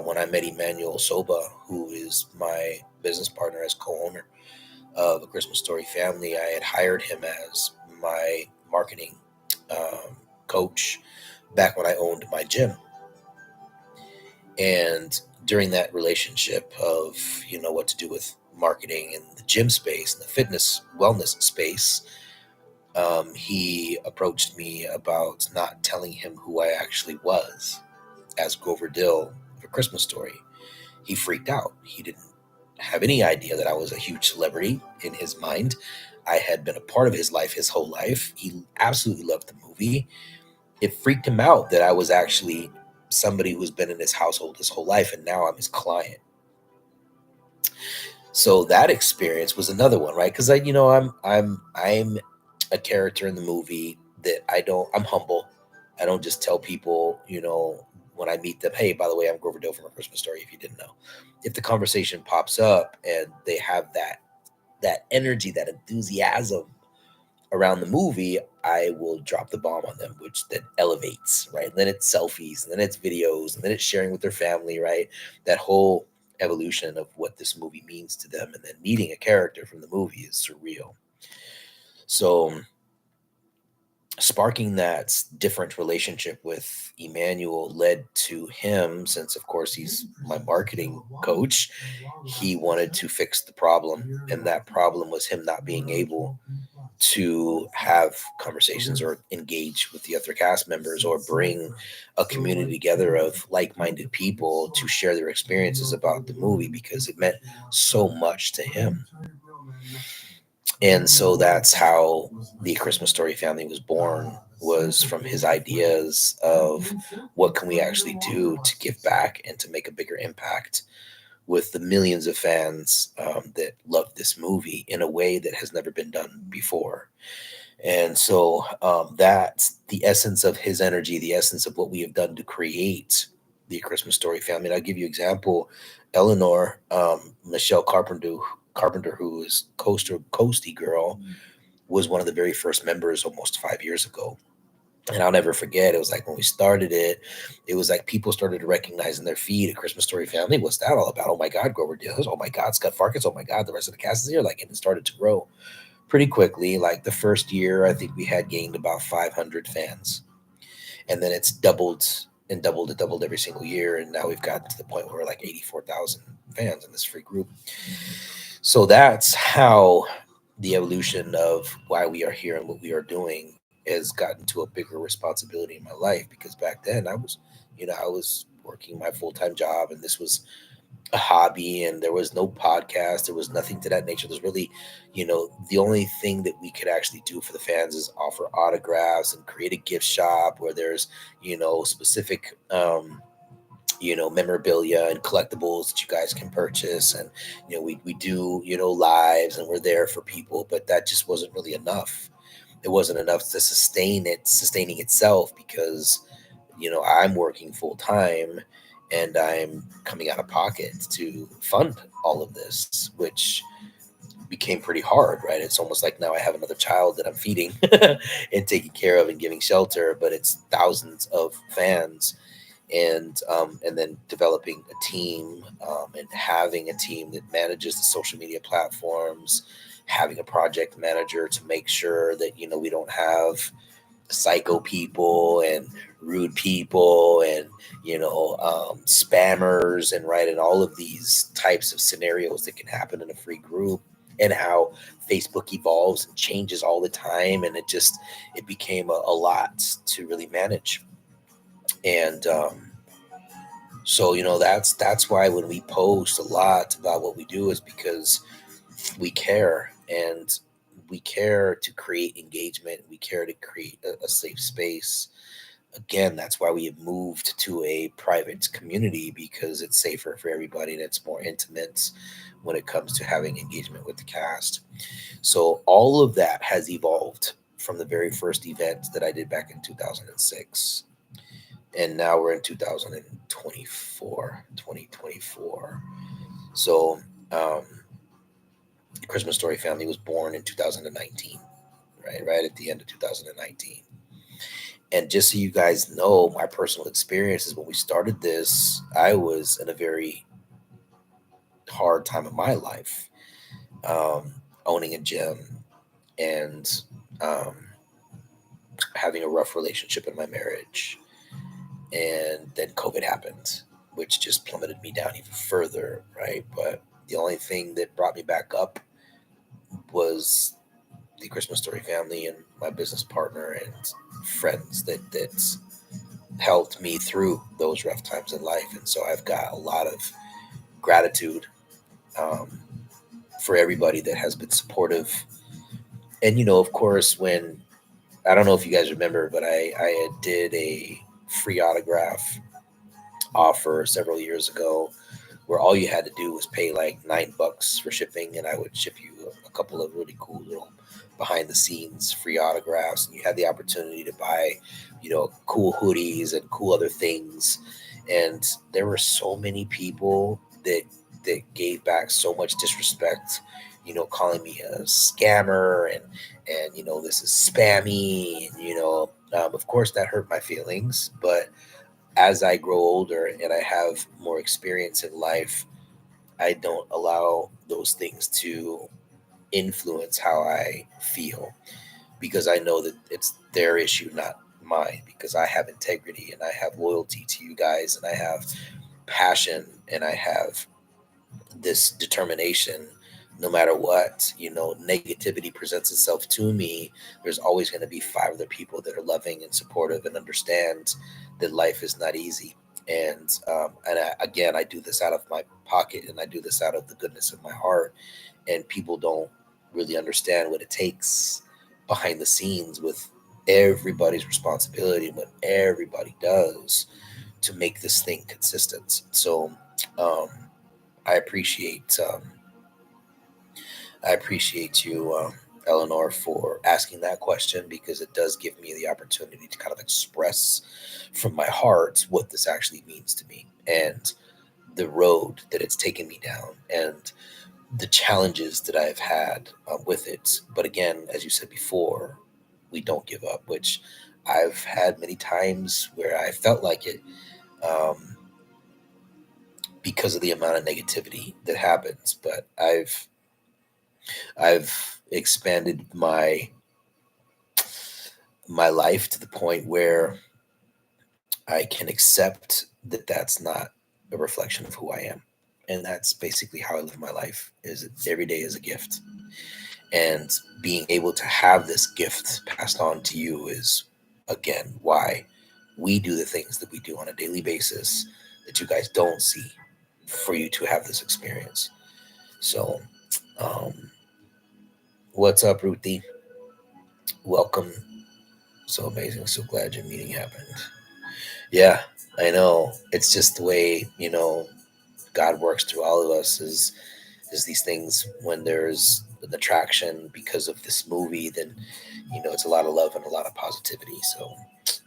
when I met Emmanuel Soba, who is my business partner as co-owner of A Christmas Story Family. I had hired him as my marketing coach back when I owned my gym. And during that relationship of, what to do with marketing in the gym space and the fitness wellness space, he approached me about not telling him who I actually was as Grover Dill of A Christmas Story. He freaked out. He didn't have any idea that I was a huge celebrity in his mind. I had been a part of his life his whole life. He absolutely loved the movie. It freaked him out that I was actually somebody who's been in his household his whole life, and now I'm his client. So that experience was another one, right? Because I'm a character in the movie that I'm humble. I don't just tell people, when I meet them, hey, by the way, I'm Grover Dill from A Christmas Story, if you didn't know. If the conversation pops up and they have that energy, that enthusiasm around the movie, I will drop the bomb on them, which then elevates, right? And then it's selfies, and then it's videos, and then it's sharing with their family, right? That whole evolution of what this movie means to them, and then meeting a character from the movie is surreal. So sparking that different relationship with Emmanuel led to him, since of course he's my marketing coach, he wanted to fix the problem. And that problem was him not being able to have conversations or engage with the other cast members or bring a community together of like-minded people to share their experiences about the movie because it meant so much to him. And so that's how the Christmas Story family was born, was from his ideas of what can we actually do to give back and to make a bigger impact with the millions of fans that love this movie in a way that has never been done before. And so that's the essence of his energy, the essence of what we have done to create the Christmas Story family. And I'll give you an example. Eleanor, Michelle Carpenter, who is Coasty Girl, was one of the very first members almost 5 years ago. And I'll never forget, it was like when we started it, it was like people started to recognize in their feed a Christmas Story family. What's that all about? Oh my God, Grover Dill. Oh my God, Scott Farkas. Oh my God, the rest of the cast is here. Like, and it started to grow pretty quickly. Like the first year, I think we had gained about 500 fans, and then it's doubled and doubled and doubled every single year. And now we've gotten to the point where we're like 84,000 fans in this free group. So that's how the evolution of why we are here and what we are doing has gotten to a bigger responsibility in my life. Because back then I was working my full-time job, and this was a hobby, and there was no podcast, there was nothing to that nature. There's really, the only thing that we could actually do for the fans is offer autographs and create a gift shop where there's specific memorabilia and collectibles that you guys can purchase. And we do lives, and we're there for people, but that just wasn't really enough. It wasn't enough to sustaining itself, because I'm working full time and I'm coming out of pocket to fund all of this, which became pretty hard, right? It's almost like now I have another child that I'm feeding and taking care of and giving shelter, but it's thousands of fans. And then developing a team, and having a team that manages the social media platforms, having a project manager to make sure that we don't have psycho people and rude people and spammers, and right, and all of these types of scenarios that can happen in a free group, and how Facebook evolves and changes all the time, and it became a lot to really manage. And so that's why when we post a lot about what we do is because we care, and we care to create engagement, we care to create a safe space. Again, that's why we have moved to a private community, because it's safer for everybody and it's more intimate when it comes to having engagement with the cast. So all of that has evolved from the very first event that I did back in 2006, and now we're in 2024. So the Christmas Story family was born in 2019, right at the end of 2019. And just so you guys know, my personal experiences when we started this, I was in a very hard time of my life, owning a gym, and um, having a rough relationship in my marriage. And then COVID happened, which just plummeted me down even further, right? But the only thing that brought me back up was the Christmas Story family and my business partner and friends that helped me through those rough times in life. And so I've got a lot of gratitude, um, for everybody that has been supportive. And of course, when I don't know if you guys remember, but I did a free autograph offer several years ago, where all you had to do was pay like $9 for shipping, and I would ship you a couple of really cool little behind the scenes free autographs, and you had the opportunity to buy, cool hoodies and cool other things. And there were so many people that gave back so much disrespect, calling me a scammer, and this is spammy, and of course that hurt my feelings. But as I grow older and I have more experience in life, I don't allow those things to influence how I feel, because I know that it's their issue, not mine, because I have integrity and I have loyalty to you guys, and I have passion, and I have this determination no matter what, negativity presents itself to me, there's always going to be five other people that are loving and supportive and understand that life is not easy. Again, I do this out of my pocket, and I do this out of the goodness of my heart. And people don't really understand what it takes behind the scenes with everybody's responsibility and what everybody does to make this thing consistent. So um, I appreciate you, Eleanor, for asking that question, because it does give me the opportunity to kind of express from my heart what this actually means to me, and the road that it's taken me down, and the challenges that I've had with it. But again, as you said before, we don't give up, which I've had many times where I felt like it, um, because of the amount of negativity that happens. But I've expanded my life to the point where I can accept that that's not a reflection of who I am. And that's basically how I live my life, is every day is a gift. And being able to have this gift passed on to you is, again, why we do the things that we do on a daily basis that you guys don't see, for you to have this experience. So, um, what's up, Ruthie? Welcome. So amazing. So glad your meeting happened. Yeah, I know. It's just the way, God works through all of us, is these things. When there's an attraction because of this movie, then it's a lot of love and a lot of positivity. So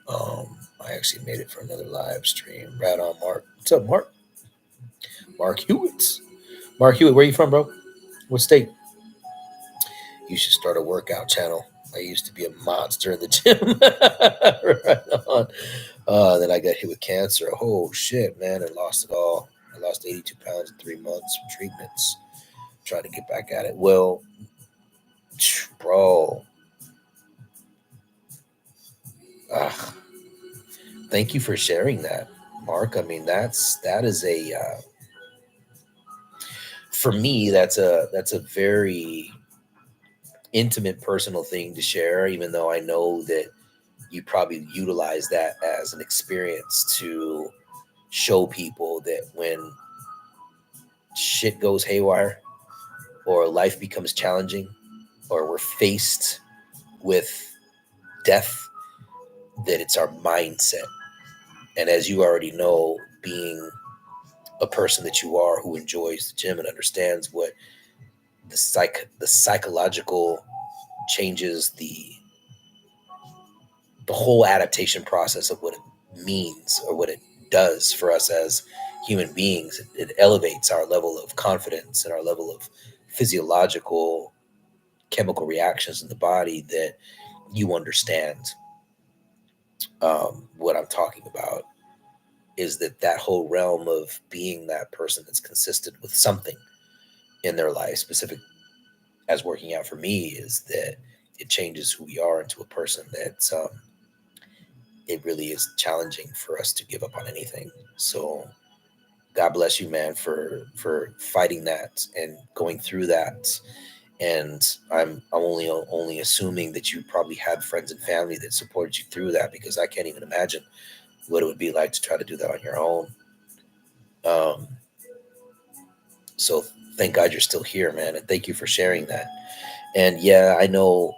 I actually made it for another live stream. Right on, Mark. What's up, Mark? Mark Hewitt. Mark Hewitt, where you from, bro? What state? You should start a workout channel. I used to be a monster in the gym. Right on. Then I got hit with cancer. Oh shit, man! I lost it all. I lost 82 pounds in 3 months from treatments. Trying to get back at it. Well, bro, uh, thank you for sharing that, Mark. I mean, that is a for me, that's a very intimate, personal thing to share. Even though I know that you probably utilize that as an experience to show people that when shit goes haywire, or life becomes challenging, or we're faced with death, that it's our mindset. And as you already know, being a person that you are, who enjoys the gym and understands what the psychological changes, the whole adaptation process of what it means, or what it does for us as human beings, it elevates our level of confidence and our level of physiological chemical reactions in the body, that you understand what I'm talking about. Is that whole realm of being that person that's consistent with something in their life, specific as working out for me, is that it changes who we are into a person that it really is challenging for us to give up on anything. So God bless you, man, for fighting that and going through that. And I'm only assuming that you probably had friends and family that supported you through that, because I can't even imagine what it would be like to try to do that on your own. Um, so thank God you're still here, man, and thank you for sharing that. And yeah, I know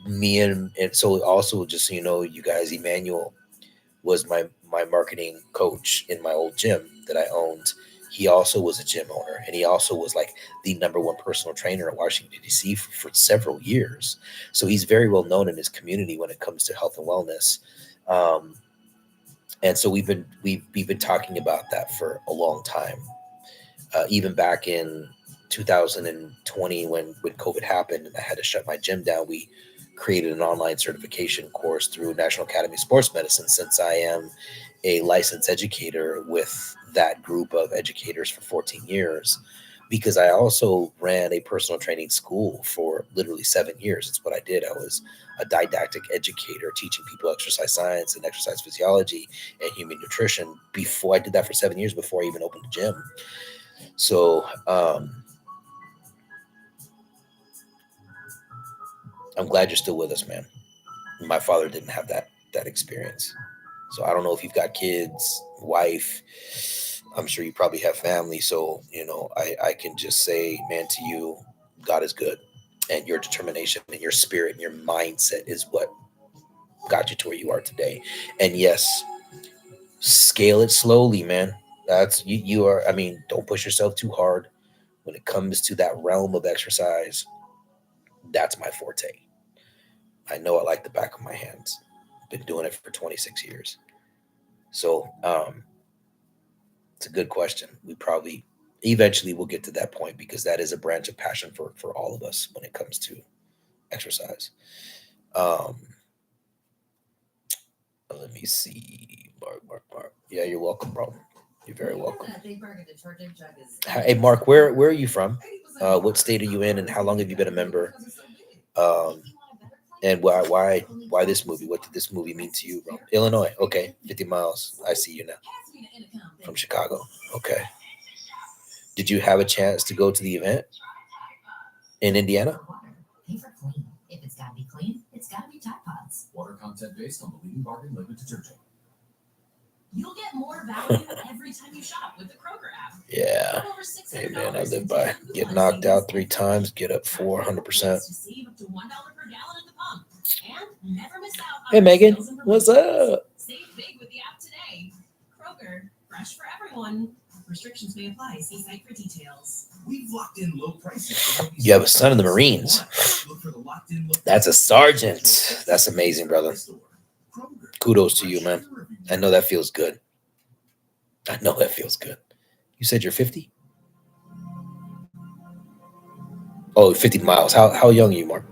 me and so also, just so you know, you guys, Emmanuel was my marketing coach in my old gym that I owned. He also was a gym owner, and he also was like the number one personal trainer in Washington D.C. For several years. So he's very well known in his community when it comes to health and wellness. Um, and so we've been talking about that for a long time, even back in 2020, when COVID happened and I had to shut my gym down. We created an online certification course through National Academy of Sports Medicine, since I am a licensed educator with that group of educators for 14 years, because I also ran a personal training school for literally 7 years. It's what I did. I was a didactic educator, teaching people exercise science and exercise physiology and human nutrition. Before I did that for 7 years, before I even opened the gym. So I'm glad you're still with us, man. My father didn't have that experience. So I don't know if you've got kids, wife. I'm sure you probably have family. So, I can just say, man, to you, God is good. And your determination and your spirit and your mindset is what got you to where you are today. And yes, scale it slowly, man. That's you are, I mean, don't push yourself too hard when it comes to that realm of exercise. That's my forte. I know it like the back of my hands. Been doing it for 26 years. So, it's a good question. We probably eventually will get to that point because that is a branch of passion for all of us when it comes to exercise. Um, let me see. Mark. Yeah, you're welcome, bro. You're very welcome.
That big burger detergent jug is
Hey, Mark, where are you from? What state are you in, and how long have you been a member? Um, and why this movie? What did this movie mean to you, bro? Illinois. Okay, 50 miles. I see you now. From Chicago. Okay. Did you have a chance to go to the event in Indiana?
Pay for clean. If it's gotta be clean, it's gotta be Tide Pods. Water content based on the leading bargain liquid detergent. You'll get more value every time you shop with the Kroger app.
Yeah. Hey man, I live by get knocked out 3 times, get up 400%.
Save up to $1 per gallon at the pump. And never miss out on
Hey Megan,
sales and
what's
promotions.
up?
Save big with the app today. Kroger, fresh for everyone. Restrictions may apply. See site for details. We've locked in low prices.
You have a son in the Marines. That's a sergeant. That's amazing, brother. Kudos to you, man. I know that feels good. I know that feels good. You said you're 50? Oh, 50 miles. How young are you, Mark?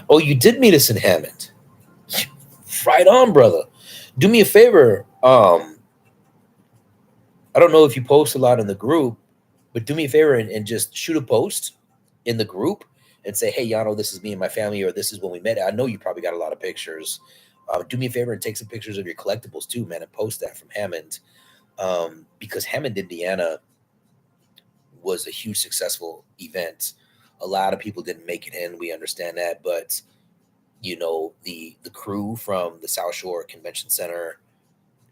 Oh, you did meet us in Hammond. Right on, brother. Do me a favor. I don't know if you post a lot in the group, but do me a favor and just shoot a post in the group and say, hey, Yano, this is me and my family, or this is when we met. I know you probably got a lot of pictures. Do me a favor and take some pictures of your collectibles too, man, and post that from Hammond. Because Hammond, Indiana was a huge successful event. A lot of people didn't make it in. We understand that. But, the crew from the South Shore Convention Center,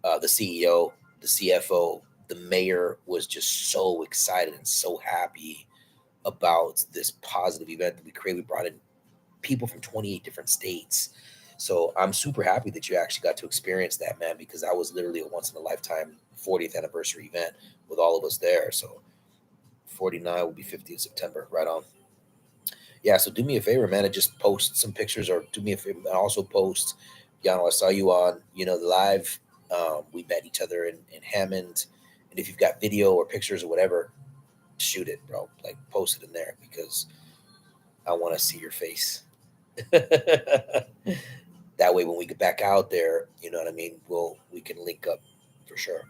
the CEO, the CFO, the mayor was just so excited and so happy about this positive event that we created. We brought in people from 28 different states. So I'm super happy that you actually got to experience that, man, because that was literally a once in a lifetime 40th anniversary event with all of us there. So 49 will be 50 in September. Right on. Yeah, so do me a favor, man, and just post some pictures, or do me a favor and also post, I saw you on, the live. We met each other in Hammond. And if you've got video or pictures or whatever, shoot it, bro. Like post it in there because I want to see your face. That way, when we get back out there, you know what I mean. We can link up for sure.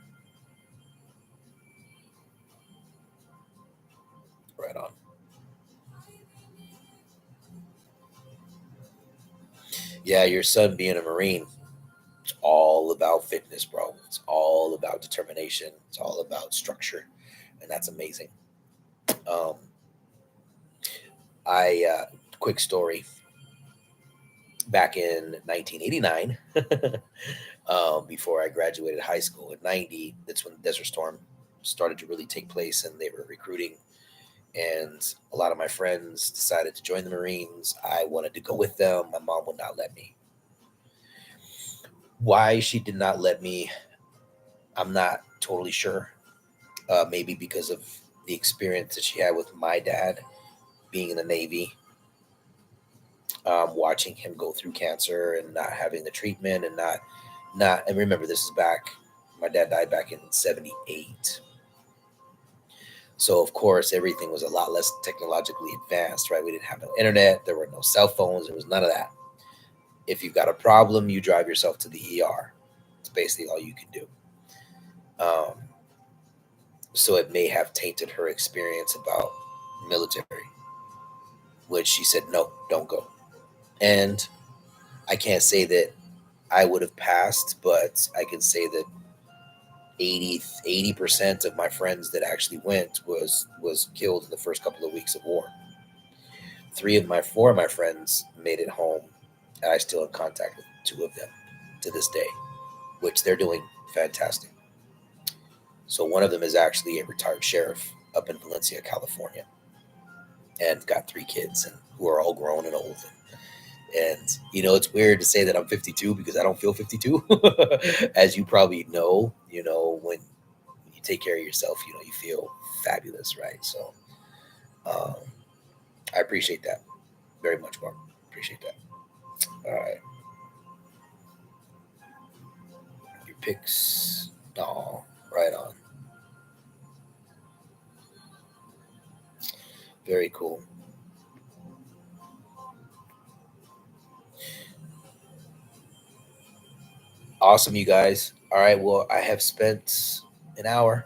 Right on. Yeah, your son being a Marine, it's all about fitness, bro. It's all about determination. It's all about structure, and that's amazing. Um, I quick story. Back in 1989, before I graduated high school in '90, that's when Desert Storm started to really take place, and they were recruiting. And a lot of my friends decided to join the Marines. I wanted to go with them. My mom would not let me. Why she did not let me, I'm not totally sure. Maybe because of the experience that she had with my dad being in the Navy, watching him go through cancer and not having the treatment and not. And remember, this is back. My dad died back in '78. So of course everything was a lot less technologically advanced, right? We didn't have no internet, there were no cell phones, there was none of that. If you've got a problem, you drive yourself to the ER. It's basically all you can do. Um, so it may have tainted her experience about military, which she said, no, don't go. And I can't say that I would have passed, but I can say that 80% of my friends that actually went was killed in the first couple of weeks of war. Four of my friends made it home, and I still in contact with two of them to this day, which they're doing fantastic. So one of them is actually a retired sheriff up in Valencia, California, and got three kids, and who are all grown and old. And it's weird to say that I'm 52 because I don't feel 52, as you probably know. When you take care of yourself, you feel fabulous, right? So um, I appreciate that very much, Mark. Appreciate that. All right, your picks. Oh, right on. Very cool. Awesome, you guys. All right. Well, I have spent an hour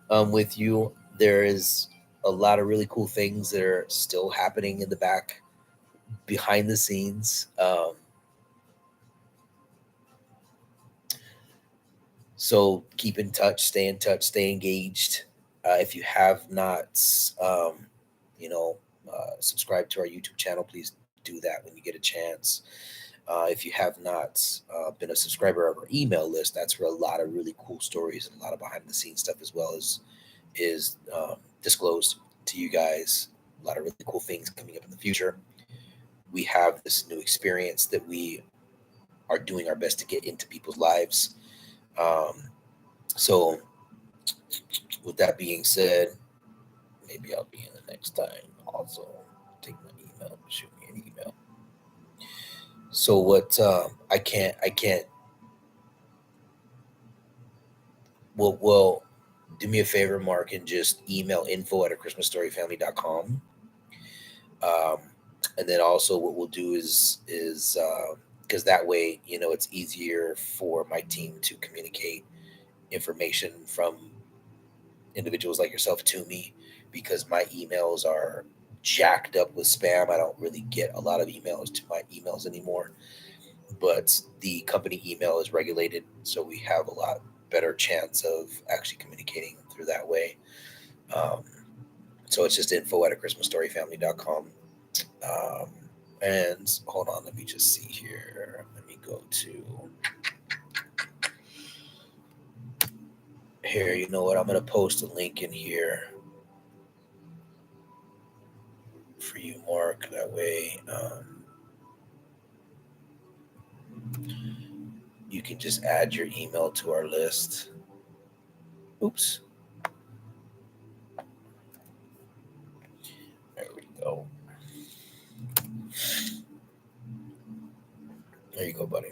with you. There is a lot of really cool things that are still happening in the back behind the scenes. So keep in touch, stay engaged. If you have not, um, subscribe to our YouTube channel, please do that when you get a chance. If you have not been a subscriber of our email list, that's where a lot of really cool stories and a lot of behind the scenes stuff as well is disclosed to you guys. A lot of really cool things coming up in the future. We have this new experience that we are doing our best to get into people's lives. Um, so, with that being said, maybe I'll be in the next time. Also, take my email, shoot me an email. So what? I can't. Well, do me a favor, Mark, and just email info@achristmasstoryfamily.com. Um, and then also what we'll do is because that way it's easier for my team to communicate information from individuals like yourself to me, because my emails are jacked up with spam. I don't really get a lot of emails to my emails anymore, but the company email is regulated, so we have a lot better chance of actually communicating through that way. Um, so it's just info@achristmasstoryfamily.com. Um, and hold on, let me just see here. Let me go to here. You know what? I'm gonna post a link in here for you, Mark. That way, you can just add your email to our list. Oops. There we go. There you go, buddy.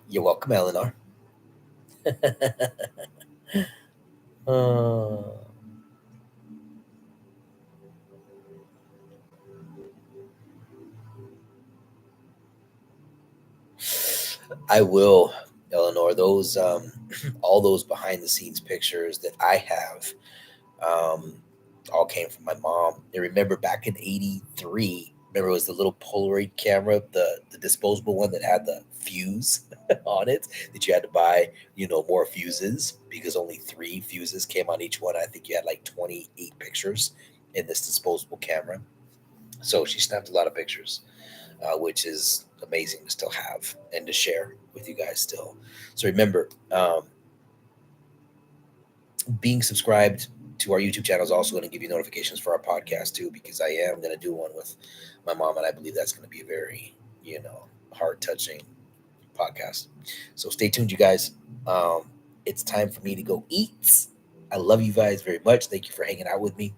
You're welcome, Eleanor. uh, I will, Eleanor. Those all those behind the scenes pictures that I have um, all came from my mom. I remember back in '83. Remember, it was the little Polaroid camera, the disposable one that had the fuse on it that you had to buy, more fuses because only three fuses came on each one. I think you had like 28 pictures in this disposable camera. So she snapped a lot of pictures, which is amazing to still have and to share with you guys still. So remember, being subscribed to our YouTube channel is also going to give you notifications for our podcast too, because I am going to do one with my mom, and I believe that's going to be a very, heart touching podcast. So stay tuned, you guys. Um, it's time for me to go eat. I love you guys very much. Thank you for hanging out with me.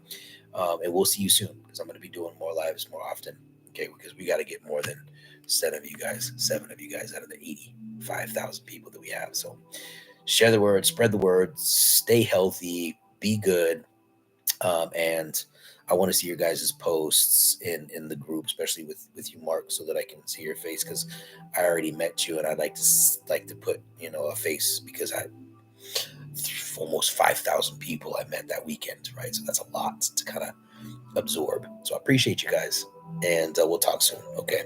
And we'll see you soon, because I'm going to be doing more lives more often. Okay, because we got to get more than seven of you guys out of the 85,000 people that we have. So share the word, spread the word, stay healthy, be good, and I want to see your guys' posts in the group, especially with you, Mark, so that I can see your face, because I already met you, and I'd like to put a face, because I almost 5,000 people I met that weekend, right? So that's a lot to kind of absorb. So I appreciate you guys, and we'll talk soon. Okay.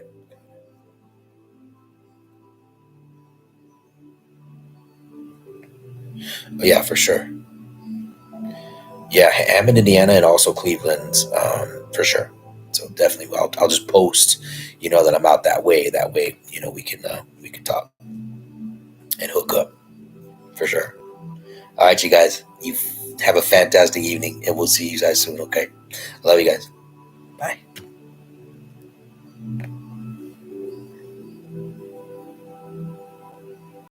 Yeah, for sure. Yeah, Hammond, Indiana, and also Cleveland, for sure. So definitely, I'll just post, that I'm out that way. That way, we can talk and hook up for sure. All right, you guys, you have a fantastic evening, and we'll see you guys soon. Okay, love you guys. Bye.